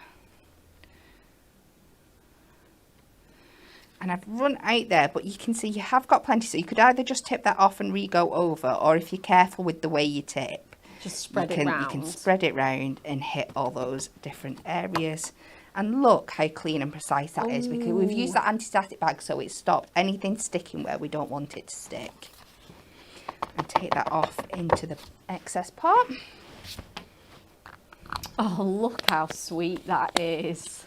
S2: And I've run out there, but you can see you have got plenty, so you could either just tip that off and re-go over, or if you're careful with the way you tip,
S1: just spread it round.
S2: You can spread it round and hit all those different areas. And look how clean and precise that is, because we've used that anti-static bag so it stopped anything sticking where we don't want it to stick. And take that off into the excess part.
S1: Oh, look how sweet that is.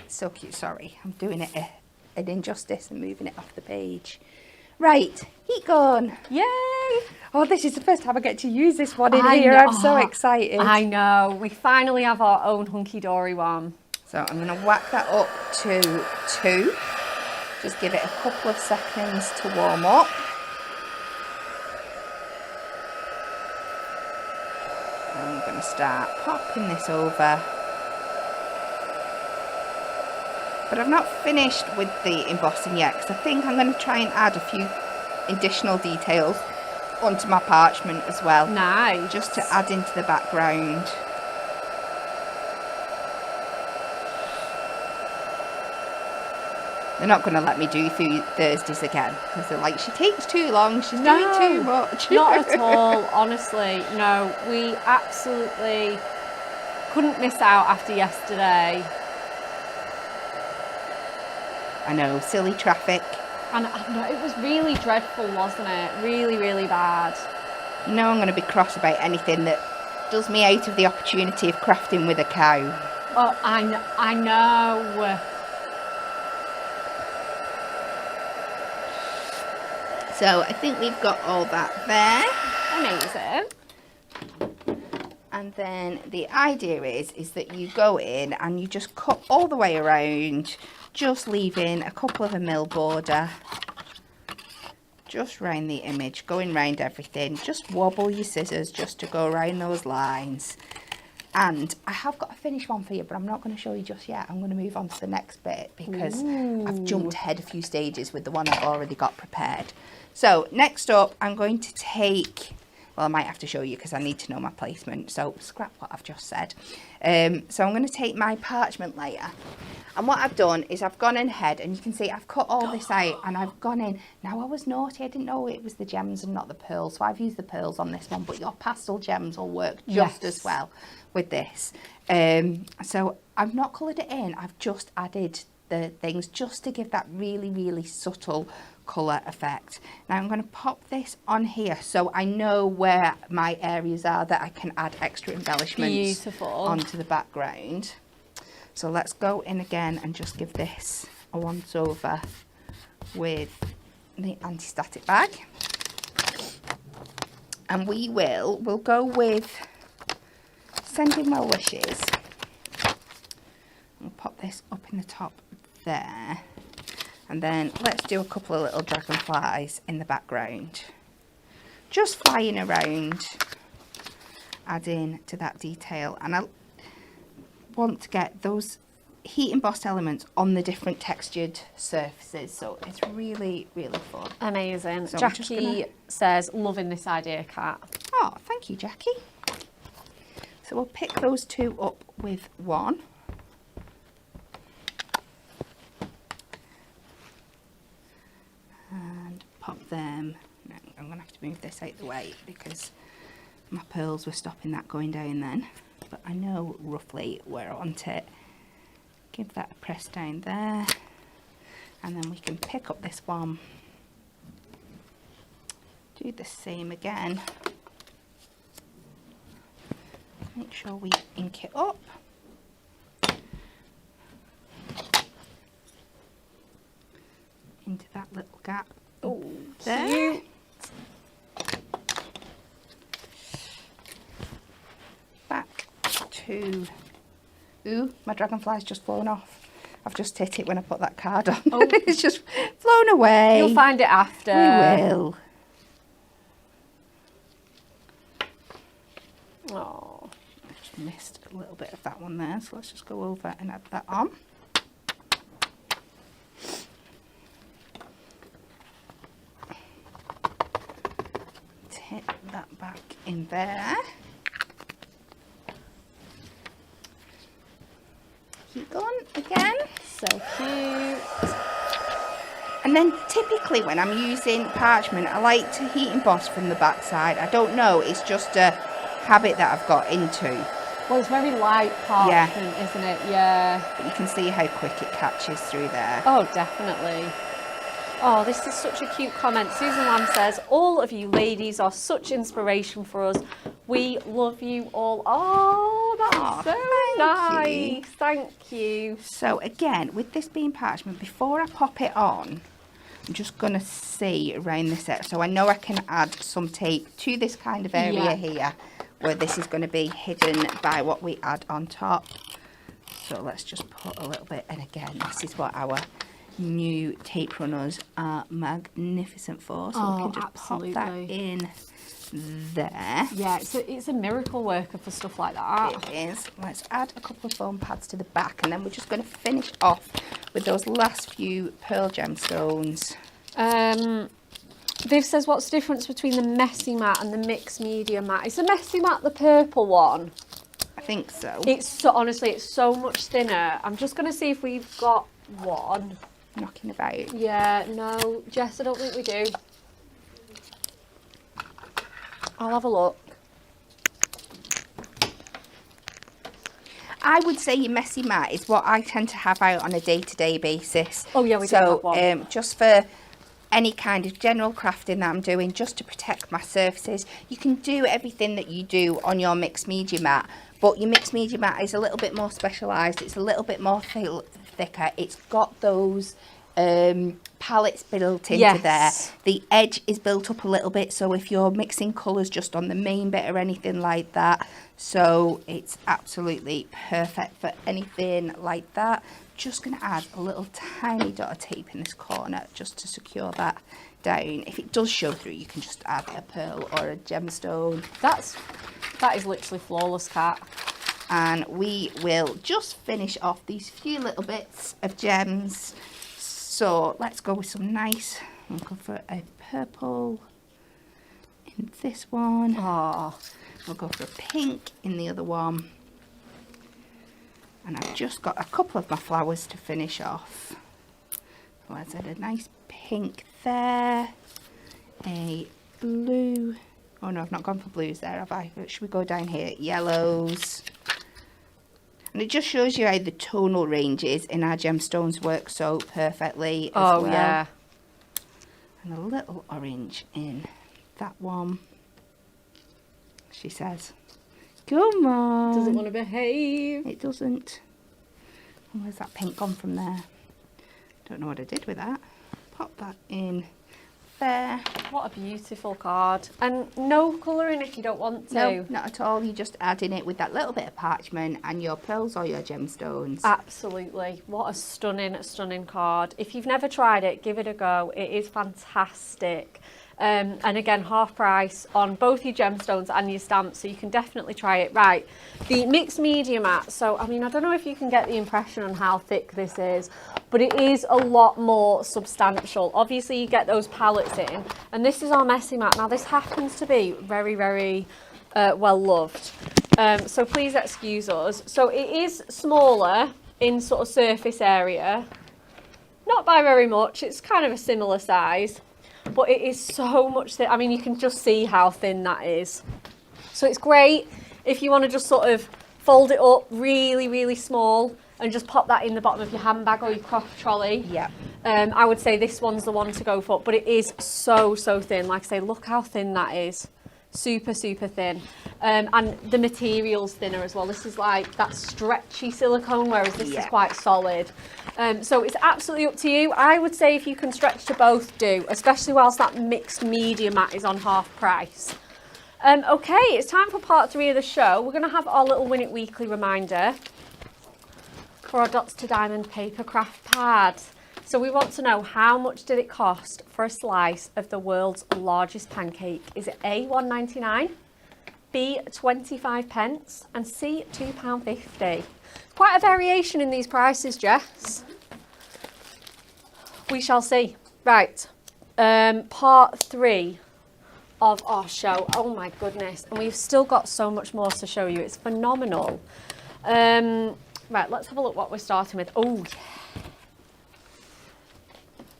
S2: So cute. Sorry, I'm doing it an injustice and moving it off the page. Right, heat gun.
S1: Yay!
S2: Oh, this is the first time I get to use this one in here. I'm so excited.
S1: I know. We finally have our own hunky-dory one.
S2: So I'm going to whack that up to 2. Just give it a couple of seconds to warm up. And I'm going to start popping this over. But I've not finished with the embossing yet, because I think I'm going to try and add a few additional details onto my parchment as well.
S1: Nice.
S2: Just to add into the background. They're not going to let me do Thursdays again, because they're like, she takes too long, she's doing too much.
S1: Not at all, honestly. No, we absolutely couldn't miss out after yesterday.
S2: I know, silly traffic.
S1: And I know, it was really dreadful, wasn't it? Really, really bad.
S2: You know I'm going to be cross about anything that does me out of the opportunity of crafting with a cow.
S1: Oh, I know.
S2: So I think we've got all that there.
S1: Amazing.
S2: And then the idea is that you go in and you just cut all the way around just leaving a couple of a mil border just round the image, going round everything. Just wobble your scissors just to go around those lines. And I have got a finished one for you, but I'm not going to show you just yet. I'm going to move on to the next bit because I've jumped ahead a few stages with the one I've already got prepared. So next up, I'm going to take, well, I might have to show you because I need to know my placement. So scrap what I've just said. So I'm going to take my parchment layer. And what I've done is I've gone in ahead, and you can see I've cut all this out and I've gone in. Now I was naughty, I didn't know it was the gems and not the pearls. So I've used the pearls on this one, but your pastel gems will work just as well with this. So I've not coloured it in, I've just added the things just to give that really, really subtle colour effect. Now I'm going to pop this on here so I know where my areas are that I can add extra embellishments onto the background. So let's go in again and just give this a once over with the anti-static bag. And we'll go with Sending Well Wishes. We'll pop this up in the top there. And then let's do a couple of little dragonflies in the background. Just flying around, adding to that detail. And I want to get those heat embossed elements on the different textured surfaces, so it's really, really fun.
S1: Amazing.
S2: So
S1: Jackie says, loving this idea, Kat.
S2: Oh, thank you, Jackie. So we'll pick those two up with one. And pop them. No, I'm going to have to move this out of the way because my pearls were stopping that going down then. But I know roughly where I want it. Give that a press down there. And then we can pick up this one. Do the same again. Make sure we ink it up. Into that little gap.
S1: Oh,
S2: there.
S1: cute.
S2: Back to... Ooh, my dragonfly's just flown off. I've just hit it when I put that card on.
S1: Oh.
S2: It's just flown away.
S1: You'll find it after.
S2: We will.
S1: Oh,
S2: I just missed a little bit of that one there, so let's just go over and add that on. Hit that back in there. Keep going again.
S1: so cute.
S2: And then typically when I'm using parchment, I like to heat emboss from the back side. I don't know, it's just a habit that I've got into.
S1: Well, it's very light parchment, isn't it? Yeah.
S2: But you can see how quick it catches through there.
S1: Oh, definitely. Oh, this is such a cute comment. Susan Lamb says, all of you ladies are such inspiration for us. We love you all. Oh, that's so nice. Thank you.
S2: So again, with this being parchment, before I pop it on, I'm just going to see around this area. So I know I can add some tape to this kind of area here, where this is going to be hidden by what we add on top. So let's just put a little bit, and again, this is what our new tape runners are magnificent for. So we can just pop that in there.
S1: Yeah, it's a miracle worker for stuff like that.
S2: It is. Let's add a couple of foam pads to the back, and then we're just going to finish off with those last few pearl gemstones.
S1: Viv says, what's the difference between the messy matte and the mixed media matte? Is the messy matte the purple one?
S2: I think so.
S1: It's so, honestly, it's so much thinner. I'm just going to see if we've got one.
S2: Knocking about.
S1: Yeah, no, Jess, I don't think we do. I'll have a look.
S2: I would say your messy matte is what I tend to have out on a day-to-day basis.
S1: Oh yeah, we do have one.
S2: So just for any kind of general crafting that I'm doing, just to protect my surfaces. You can do everything that you do on your mixed media mat, but your mixed media mat is a little bit more specialised. It's a little bit more thicker. It's got those palettes built into
S1: Yes.
S2: there. The edge is built up a little bit, so if you're mixing colours just on the main bit or anything like that, so it's absolutely perfect for anything like that. Just going to add a little tiny dot of tape in this corner just to secure that down. If it does show through, you can just add a pearl or a gemstone.
S1: That is literally flawless, Kat.
S2: And we will just finish off these few little bits of gems. So let's go with some nice, we'll go for a purple in this one.
S1: Oh,
S2: We'll go for a pink in the other one. And I've just got a couple of my flowers to finish off. So let's add a nice pink there, a blue. Oh no, I've not gone for blues there, have I? Should we go down here? Yellows. And it just shows you how the tonal ranges in our gemstones work so perfectly as well.
S1: oh yeah.
S2: And a little orange in that one. She says, come on.
S1: Doesn't want to behave.
S2: It doesn't. Where's that pink gone from there? Don't know what I did with that. Pop that in there.
S1: What a beautiful card. And no colouring if you don't want to.
S2: No, not at all. You're just adding it with that little bit of parchment and your pearls or your gemstones.
S1: Absolutely. What a stunning, stunning card. If you've never tried it, give it a go. It is fantastic. And again, half price on both your gemstones and your stamps, so you can definitely try it. Right, the mixed media mat. So, I mean, I don't know if you can get the impression on how thick this is, but it is a lot more substantial. Obviously, you get those palettes in, and this is our messy mat. Now, this happens to be very, very well loved. So please excuse us. So it is smaller in sort of surface area, not by very much. It's kind of a similar size. But it is so much thin. I mean, you can just see how thin that is. So it's great if you want to just sort of fold it up really, really small and just pop that in the bottom of your handbag or your craft trolley.
S2: Yeah.
S1: I would say this one's the one to go for. But it is so, so thin. Like I say, look how thin that is. Super, super thin. And the material's thinner as well. This is like that stretchy silicone, whereas this is quite solid. So it's absolutely up to you. I would say if you can stretch to both, do, especially whilst that mixed media mat is on half price. Okay, it's time for part 3 of the show. We're going to have our little Win It Weekly reminder for our Dots to Diamond paper craft pad. So we want to know, how much did it cost for a slice of the world's largest pancake? Is it A, £1.99, B, 25 pence, and C, £2.50? Quite a variation in these prices, Jess. We shall see. Right, part 3 of our show. Oh my goodness, and we've still got so much more to show you. It's phenomenal. Right, let's have a look what we're starting with. Oh, yeah.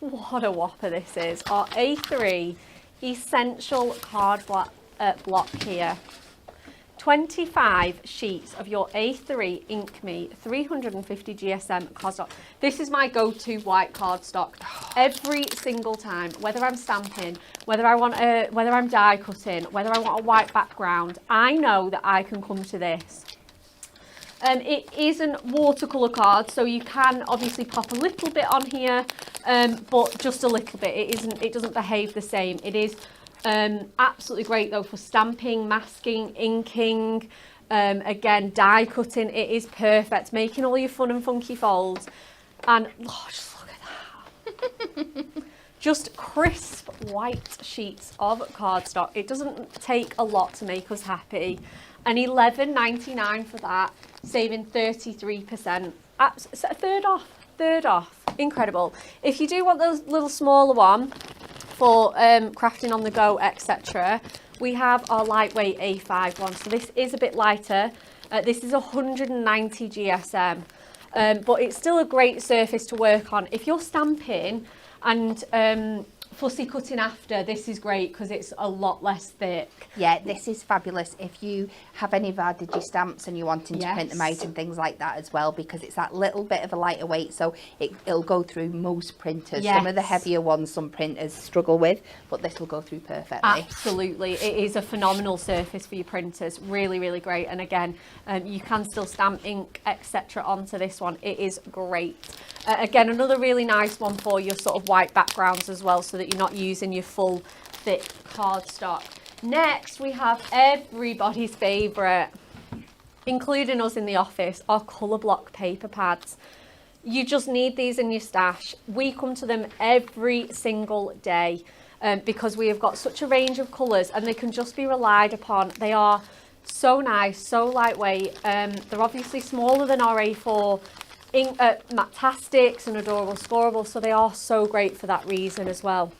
S1: What a whopper this is. Our A3 Essential Card block here. 25 sheets of your A3 Ink Me 350 GSM cardstock. This is my go-to white cardstock every single time, whether I'm stamping, whether I'm die cutting, whether I want a white background. I know that I can come to this. It isn't watercolour card, so you can obviously pop a little bit on here, but just a little bit. It doesn't behave the same. It is absolutely great though for stamping, masking, inking, again die cutting. It is perfect, making all your fun and funky folds. And oh, just look at that. Just crisp white sheets of cardstock. It doesn't take a lot to make us happy. And $11.99 for that, saving 33%. Third off. Incredible. If you do want those little smaller one for crafting on the go, etc., we have our lightweight A5 one. So this is a bit lighter. This is 190 GSM, but it's still a great surface to work on. If you're stamping and fussy cutting after, this is great because it's a lot less thick.
S2: Yeah, this is fabulous if you have any of our digi stamps and you're wanting to print them out and things like that as well, because it's that little bit of a lighter weight, so it'll go through most printers. Some of the heavier ones some printers struggle with, but this will go through perfectly.
S1: Absolutely. It is a phenomenal surface for your printers. Really, really great. And again, you can still stamp ink, etc. onto this one. It is great. Again, another really nice one for your sort of white backgrounds as well, so that you're not using your full thick cardstock. Next, we have everybody's favourite, including us in the office, our colour block paper pads. You just need these in your stash. We come to them every single day because we have got such a range of colours, and they can just be relied upon. They are so nice, so lightweight. They're obviously smaller than our A4 Mattastics and Adorable Scorables, so they are so great for that reason as well.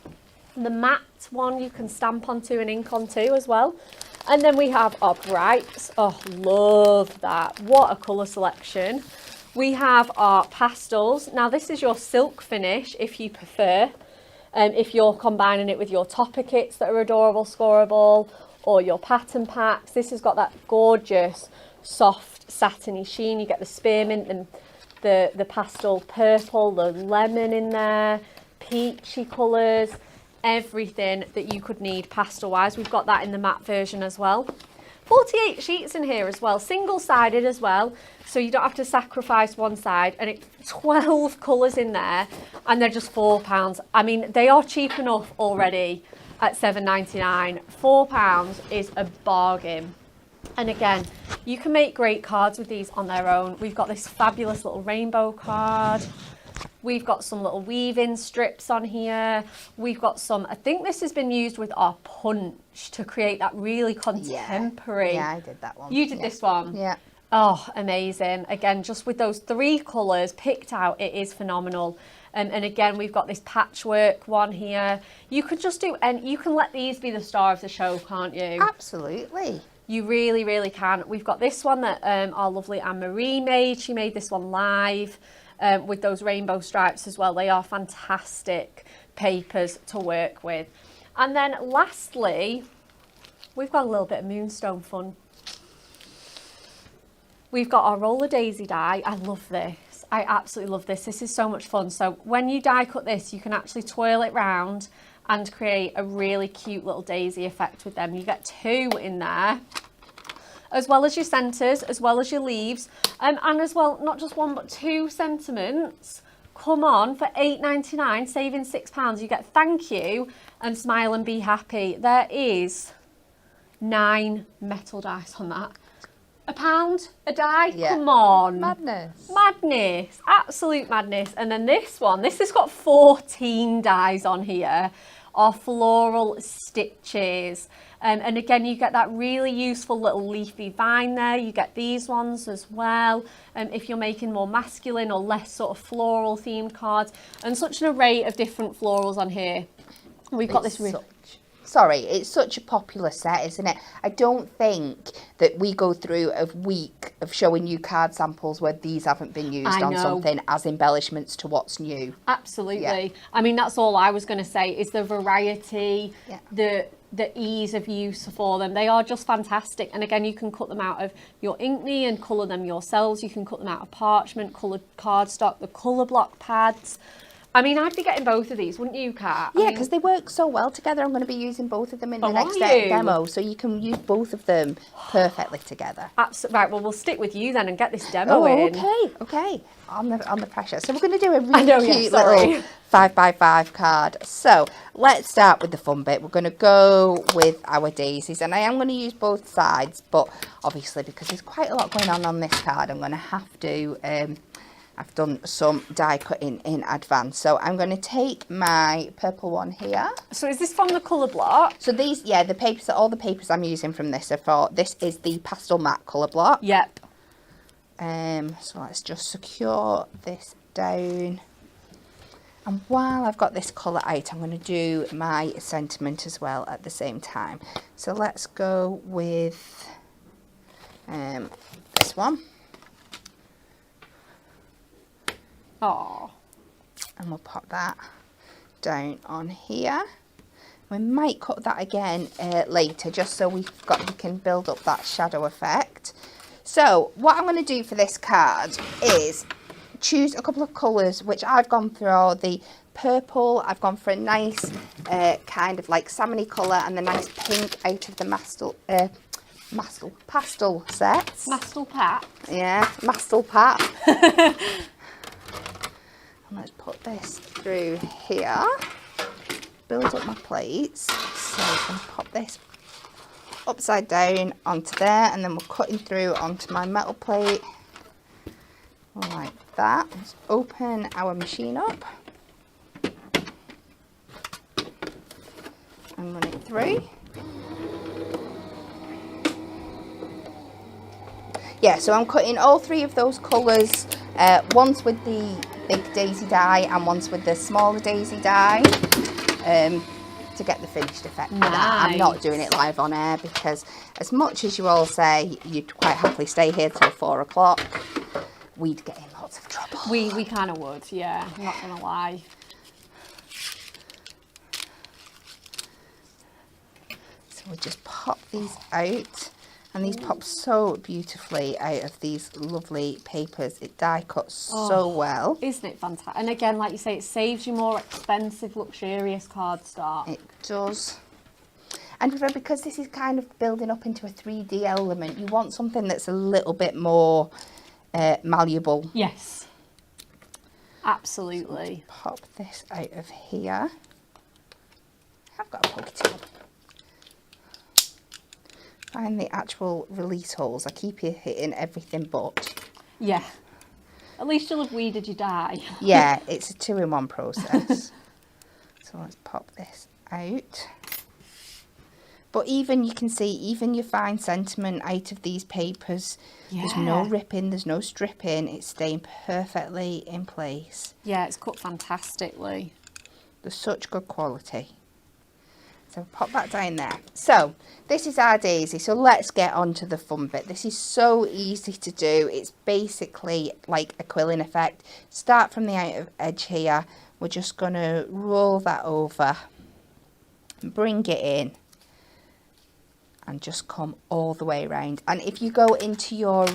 S1: And the matte one you can stamp onto and ink onto as well. And then we have our brights. Oh, love that. What a colour selection. We have our pastels. Now this is your silk finish if you prefer. If you're combining it with your topper kits that are Adorable Scoreable or your pattern packs. This has got that gorgeous soft satiny sheen. You get the spearmint and the pastel purple, the lemon in there, peachy colours, everything that you could need pastel wise. We've got that in the matte version as well. 48 sheets in here as well, single-sided as well, so you don't have to sacrifice one side, and it's 12 colours in there, and they're just £4. I mean, they are cheap enough already at £7.99. £4 is a bargain. And again, you can make great cards with these on their own. We've got this fabulous little rainbow card. We've got some little weave-in strips on here. We've got some, I think this has been used with our punch to create that really contemporary.
S2: Yeah, I did that one.
S1: You did this one?
S2: Yeah.
S1: Oh, amazing. Again, just with those 3 colours picked out, it is phenomenal. And again, we've got this patchwork one here. You could just do, and you can let these be the star of the show, can't you?
S2: Absolutely.
S1: You really, really can. We've got this one that our lovely Anne-Marie made. She made this one live. With those rainbow stripes as well. They are fantastic papers to work with. And then lastly, we've got a little bit of moonstone fun. We've got our roller daisy die. I love this. I absolutely love this. This is so much fun. So when you die cut this, you can actually twirl it round and create a really cute little daisy effect with them. You get 2 in there, as well as your centres, as well as your leaves, and as well, not just 1 but 2 sentiments. Come on, for £8.99, saving £6, you get thank you and smile and be happy. There is 9 metal dice on that. £1 a die? Yeah. Come on.
S2: Madness.
S1: Madness. Absolute madness. And then this one, this has got 14 dies on here, are floral stitches. And again, you get that really useful little leafy vine there. You get these ones as well. If you're making more masculine or less sort of floral themed cards, and such an array of different florals on here. We've got this really...
S2: It's such a popular set, isn't it? I don't think that we go through a week of showing you card samples where these haven't been used on something as embellishments to what's new.
S1: Absolutely. Yeah. I mean, that's all I was going to say, is the variety, the ease of use for them. They are just fantastic. And again, you can cut them out of your Inkney and colour them yourselves. You can cut them out of parchment, coloured cardstock, the colour block pads. I mean, I'd be getting both of these, wouldn't you, Kat?
S2: Yeah, because they work so well together. I'm going to be using both of them in the next demo, so you can use both of them perfectly together.
S1: Absolutely. Right, well, we'll stick with you then and get this demo in.
S2: Okay. On the pressure. So we're going to do a really cute little 5x5 card. So let's start with the fun bit. We're going to go with our daisies, and I am going to use both sides, but obviously because there's quite a lot going on this card, I'm going to have to... I've done some die cutting in advance. So I'm going to take my purple one here.
S1: So is this from the colour block?
S2: So these, the papers, all the papers I'm using from this are for, this is the pastel matte colour block.
S1: Yep.
S2: So let's just secure this down. And while I've got this colour out, I'm going to do my sentiment as well at the same time. So let's go with this one.
S1: Oh.
S2: And we'll pop that down on here. We might cut that again later, just so we can build up that shadow effect. So what I'm going to do for this card is choose a couple of colours, which I've gone for the purple. I've gone for a nice kind of like salmony colour, and the nice pink out of the pastel sets.
S1: Mastel pack?
S2: Yeah, mastel pack. this through here, build up my plates. So I'm going to pop this upside down onto there, and then we're cutting through onto my metal plate like that. Let's open our machine up and run it through. Yeah, so I'm cutting all 3 of those colours, once with the big daisy die and once with the smaller daisy die, to get the finished effect of that. I'm not doing it live on air because as much as you all say you'd quite happily stay here till 4 o'clock, we'd get in lots of trouble.
S1: We kind of would, yeah, I'm not going to lie.
S2: So we'll just pop these out. And these pop so beautifully out of these lovely papers. It die cuts so well.
S1: Isn't it fantastic? And again, like you say, it saves you more expensive, luxurious cardstock.
S2: It does. And because this is kind of building up into a 3D element, you want something that's a little bit more malleable.
S1: Yes. Absolutely.
S2: So pop this out of here. I've got a pokey Find the actual release holes. I keep hitting everything but.
S1: Yeah. At least you'll have weeded your die.
S2: Yeah, it's a 2-in-1 process. So let's pop this out. But even, you can see, even your fine sentiment out of these papers, there's no ripping, there's no stripping. It's staying perfectly in place.
S1: Yeah, it's cut fantastically.
S2: There's such good quality. So pop that down there. So this is our daisy. So let's get on to the fun bit. This is so easy to do. It's basically like a quilling effect. Start from the outer edge here. We're just going to roll that over, bring it in, and just come all the way around. And if you go into your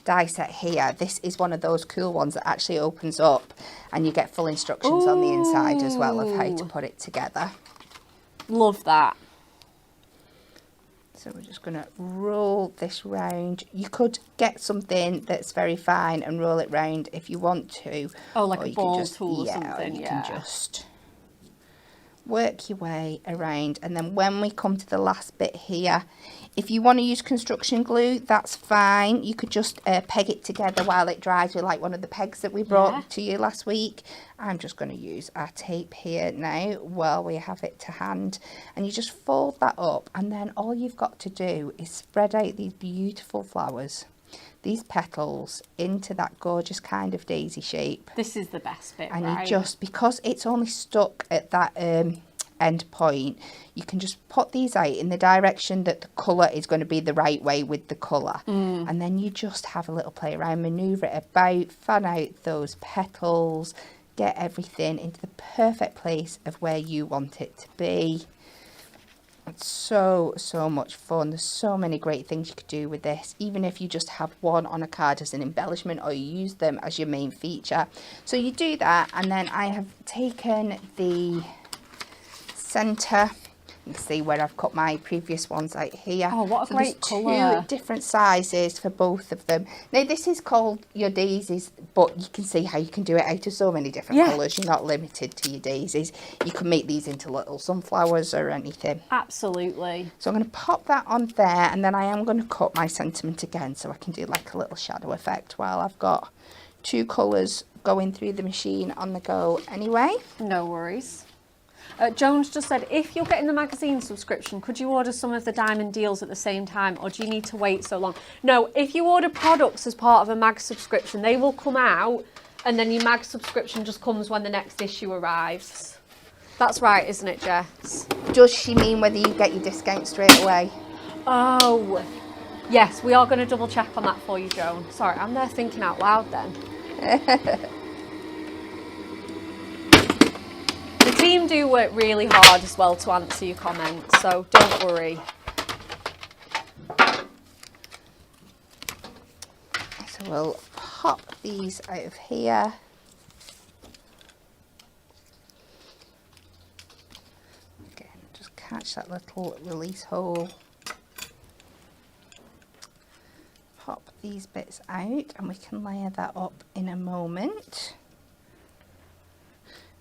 S2: die set here, this is one of those cool ones that actually opens up and you get full instructions on the inside as well of how to put it together.
S1: Love that.
S2: So we're just going to roll this round. You could get something that's very fine and roll it round if you want to.
S1: Oh, like a ball tool or something,
S2: you can just work your way around. And then when we come to the last bit here, if you want to use construction glue, that's fine. You could just peg it together while it dries with like one of the pegs that we brought to you last week. I'm just going to use our tape here now while we have it to hand. And you just fold that up, and then all you've got to do is spread out these beautiful flowers, these petals, into that gorgeous kind of daisy shape.
S1: This is the best bit,
S2: and
S1: right?
S2: you just, because it's only stuck at that end point, you can just put these out in the direction that the colour is going to be the right way with the colour. And then you just have a little play around, manoeuvre it about, fan out those petals, get everything into the perfect place of where you want it to be. It's so much fun. There's so many great things you could do with this, even if you just have one on a card as an embellishment or you use them as your main feature. So you do that, and then I have taken the centre. You can see where I've cut my previous ones out here.
S1: Oh, what a great colour.
S2: There's 2 different sizes for both of them. Now this is called your daisies, but you can see how you can do it out of so many different colours. You're not limited to your daisies. You can make these into little sunflowers or anything.
S1: Absolutely.
S2: So I'm going to pop that on there, and then I am going to cut my sentiment again so I can do like a little shadow effect while I've got 2 colours going through the machine on the go anyway.
S1: No worries. Jones just said, if you're getting the magazine subscription, could you order some of the diamond deals at the same time, or do you need to wait so long? No, if you order products as part of a mag subscription, they will come out, and then your mag subscription just comes when the next issue arrives. That's right, isn't it, Jess?
S2: Does she mean whether you get your discount straight away?
S1: Oh, yes, we are going to double check on that for you, Joan. Sorry, I'm there thinking out loud then. The team do work really hard as well to answer your comments, so don't worry.
S2: So we'll pop these out of here. Again, just catch that little release hole. Pop these bits out, and we can layer that up in a moment.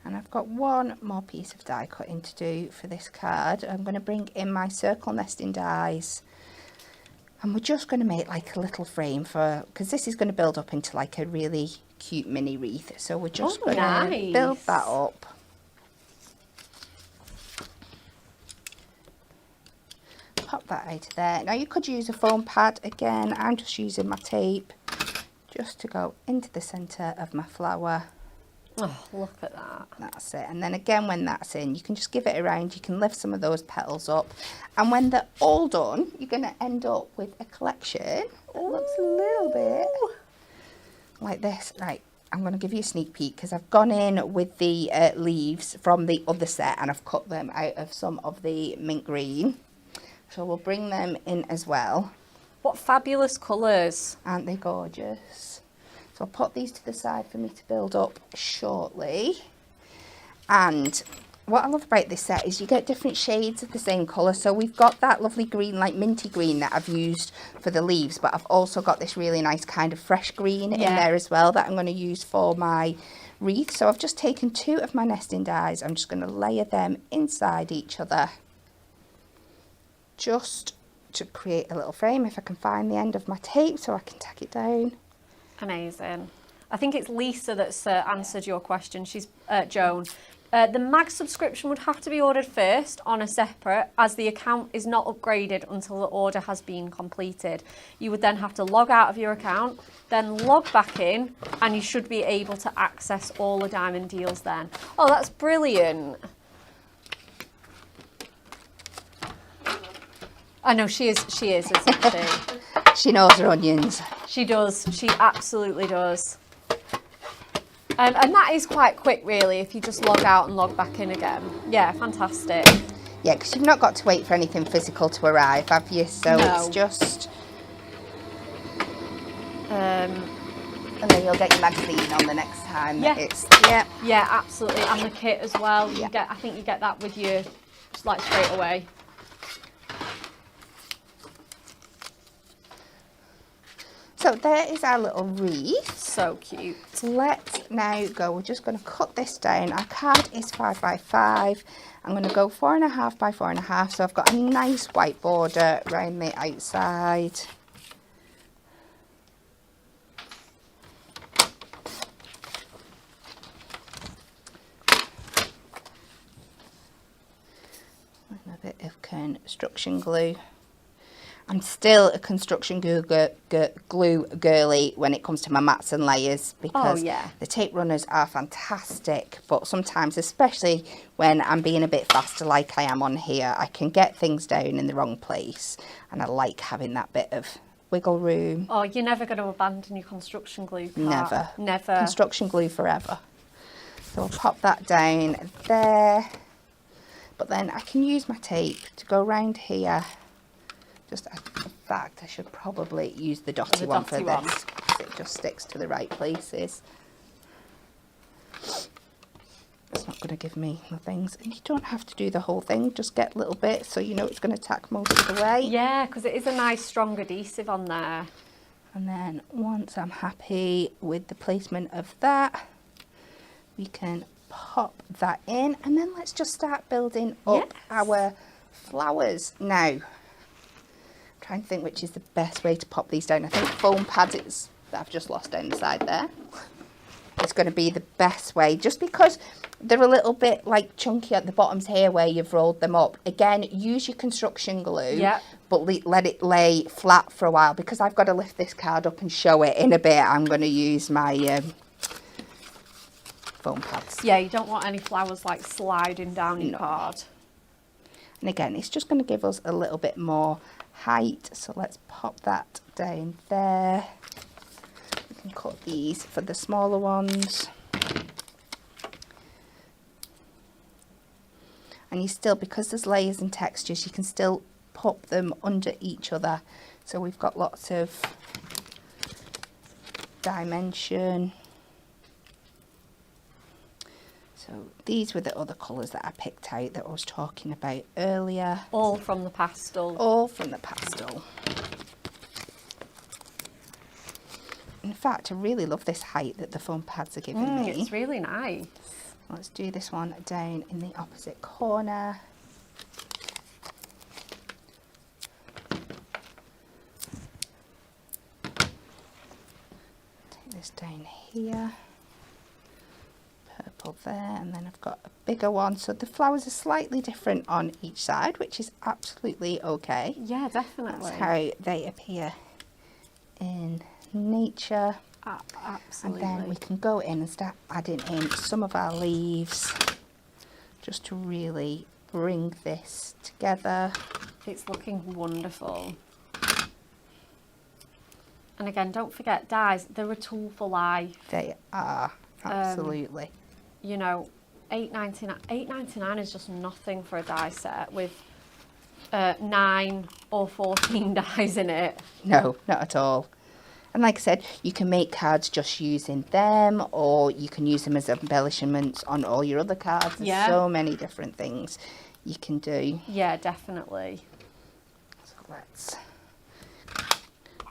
S2: And I've got one more piece of die cutting to do for this card. I'm going to bring in my circle nesting dies. And we're just going to make like a little frame for, because this is going to build up into like a really cute mini wreath. So we're just going to build that up. Pop that out of there. Now you could use a foam pad again. I'm just using my tape just to go into the centre of my flower.
S1: Oh, look at that.
S2: That's it. And then again, when that's in, you can just give it around. You can lift some of those petals up. And when they're all done, you're going to end up with a collection that looks a little bit like this. Right, I'm going to give you a sneak peek because I've gone in with the leaves from the other set and I've cut them out of some of the mint green. So we'll bring them in as well.
S1: What fabulous colours.
S2: Aren't they gorgeous? So I'll put these to the side for me to build up shortly. And what I love about this set is you get different shades of the same colour. So we've got that lovely green, like minty green that I've used for the leaves, but I've also got this really nice kind of fresh green in there as well that I'm going to use for my wreath. So I've just taken 2 of my nesting dies. I'm just going to layer them inside each other, just to create a little frame. If I can find the end of my tape so I can tack it down.
S1: Amazing. I think it's Lisa that's answered your question. She's Joan. The mag subscription would have to be ordered first on a separate, as the account is not upgraded until the order has been completed. You would then have to log out of your account, then log back in, and you should be able to access all the diamond deals then. Oh, that's brilliant. I know she is, isn't she?
S2: She knows her onions.
S1: She does. She absolutely does. And that is quite quick, really, if you just log out and log back in again. Yeah, fantastic.
S2: Yeah, because you've not got to wait for anything physical to arrive, have you? So
S1: No.
S2: it's just...
S1: Um,
S2: and then you'll get your magazine on the next time.
S1: Yeah. Yeah, absolutely. And the kit as well.
S2: Yeah.
S1: I think you get that with you just like straight away.
S2: So there is our little wreath.
S1: So cute.
S2: Let's now go. We're just going to cut this down. Our card is 5 by 5. I'm going to go 4.5 by 4.5. So I've got a nice white border around the outside. And a bit of construction glue. I'm still a construction glue girly when it comes to my mats and layers, because the tape runners are fantastic, but sometimes, especially when I'm being a bit faster like I am on here, I can get things down in the wrong place, and I like having that bit of wiggle room.
S1: Oh, you're never going to abandon your construction glue part.
S2: Never.
S1: Never.
S2: Construction glue forever. So I'll pop that down there, but then I can use my tape to go around here. Just, in fact, I should probably use the dotty one for this. It just sticks to the right places. It's not going to give me the things. And you don't have to do the whole thing. Just get a little bit so you know it's going to tack most of the way.
S1: Yeah, because it is a nice strong adhesive on there.
S2: And then once I'm happy with the placement of that, we can pop that in. And then let's just start building up our flowers now. Trying to think which is the best way to pop these down. I think foam pads that I've just lost down the side there. It's going to be the best way, just because they're a little bit like chunky at the bottoms here where you've rolled them up. Again, use your construction glue, but let it lay flat for a while, because I've got to lift this card up and show it in a bit. I'm going to use my foam pads.
S1: Yeah, you don't want any flowers like sliding down your card.
S2: And again, it's just going to give us a little bit more height, so let's pop that down there. We can cut these for the smaller ones, and you still, because there's layers and textures, you can still pop them under each other, so we've got lots of dimension. So these were the other colours that I picked out that I was talking about earlier.
S1: All from the pastel.
S2: All from the pastel. In fact, I really love this height that the foam pads are giving me.
S1: It's really nice.
S2: Let's do this one down in the opposite corner. Take this down here. Purple there, and then I've got a bigger one. So the flowers are slightly different on each side, which is absolutely okay.
S1: Yeah, definitely.
S2: That's how they appear in nature.
S1: Absolutely.
S2: And then we can go in and start adding in some of our leaves just to really bring this together.
S1: It's looking wonderful. And again, don't forget, dyes, they're a tool for life.
S2: They are, absolutely.
S1: You know, $8.99 is just nothing for a dye set with 9 or 14 dyes in it.
S2: No, not at all. And like I said, you can make cards just using them, or you can use them as embellishments on all your other cards. There's so many different things you can do.
S1: Yeah, definitely.
S2: So let's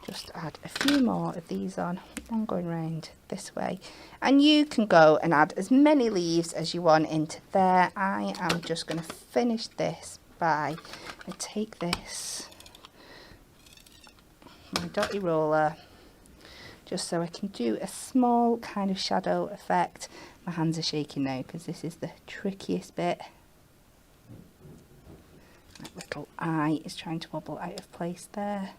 S2: just add a few more of these on. I'm going round this way. And you can go and add as many leaves as you want into there. I am just going to finish this by, I take this, my dotty roller, just so I can do a small kind of shadow effect. My hands are shaking now because this is the trickiest bit. That little eye is trying to wobble out of place there.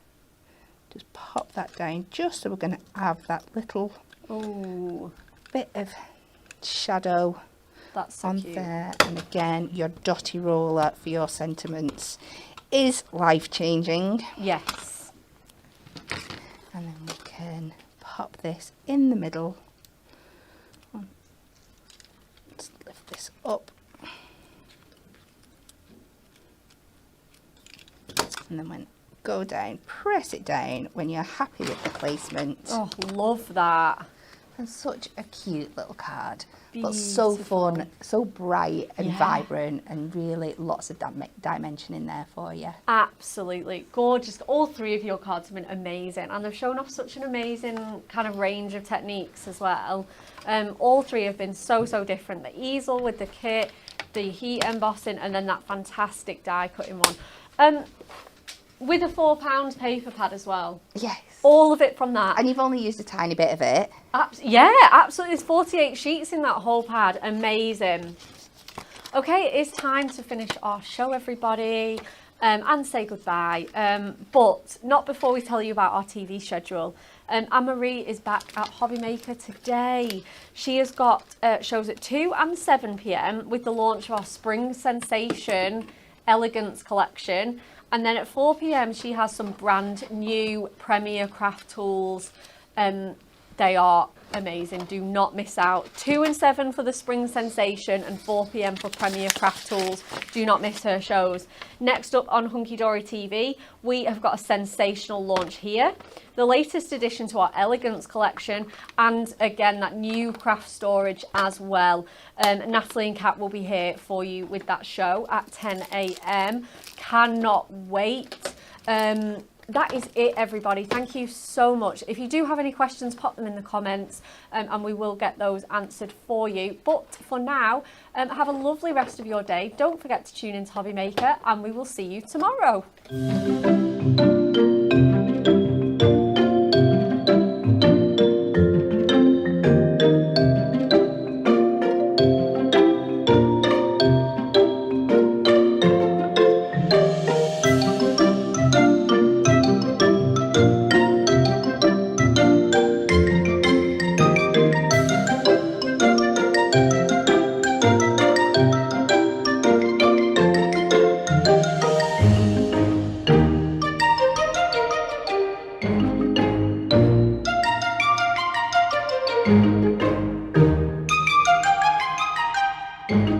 S2: Just pop that down just so we're going to have that little bit of shadow on there. And again, your dotty roller for your sentiments is life-changing.
S1: Yes.
S2: And then we can pop this in the middle. Let's lift this up. And then when go down, press it down when you're happy with the placement.
S1: Oh, love that.
S2: And such a cute little card.
S1: Beautiful.
S2: But so fun, so bright and vibrant, and really lots of dimension in there for you.
S1: Absolutely gorgeous. All 3 of your cards have been amazing, and they've shown off such an amazing kind of range of techniques as well. All 3 have been so different. The easel with the kit, the heat embossing, and then that fantastic die cutting one. With a £4 paper pad as well.
S2: Yes.
S1: All of it from that.
S2: And you've only used a tiny bit of it.
S1: Yeah, absolutely. There's 48 sheets in that whole pad. Amazing. Okay, it is time to finish our show, everybody, and say goodbye. But not before we tell you about our TV schedule. Anne-Marie is back at Hobbymaker today. She has got shows at 2 and 7 p.m. with the launch of our Spring Sensation Elegance collection. And then at 4 p.m. she has some brand new Premier craft tools. They are amazing. Do not miss out. 2 and 7 for the Spring Sensation and 4 p.m. for Premier craft tools. Do not miss her shows. Next up on Hunky Dory TV, we have got a sensational launch here. The latest addition to our Elegance collection, and again that new craft storage as well. Natalie and Kat will be here for you with that show at 10 a.m. Cannot wait. That is it, everybody. Thank you so much. If you do have any questions, pop them in the comments and we will get those answered for you. But for now, have a lovely rest of your day. Don't forget to tune into Hobbymaker, and we will see you tomorrow.
S2: Thank you.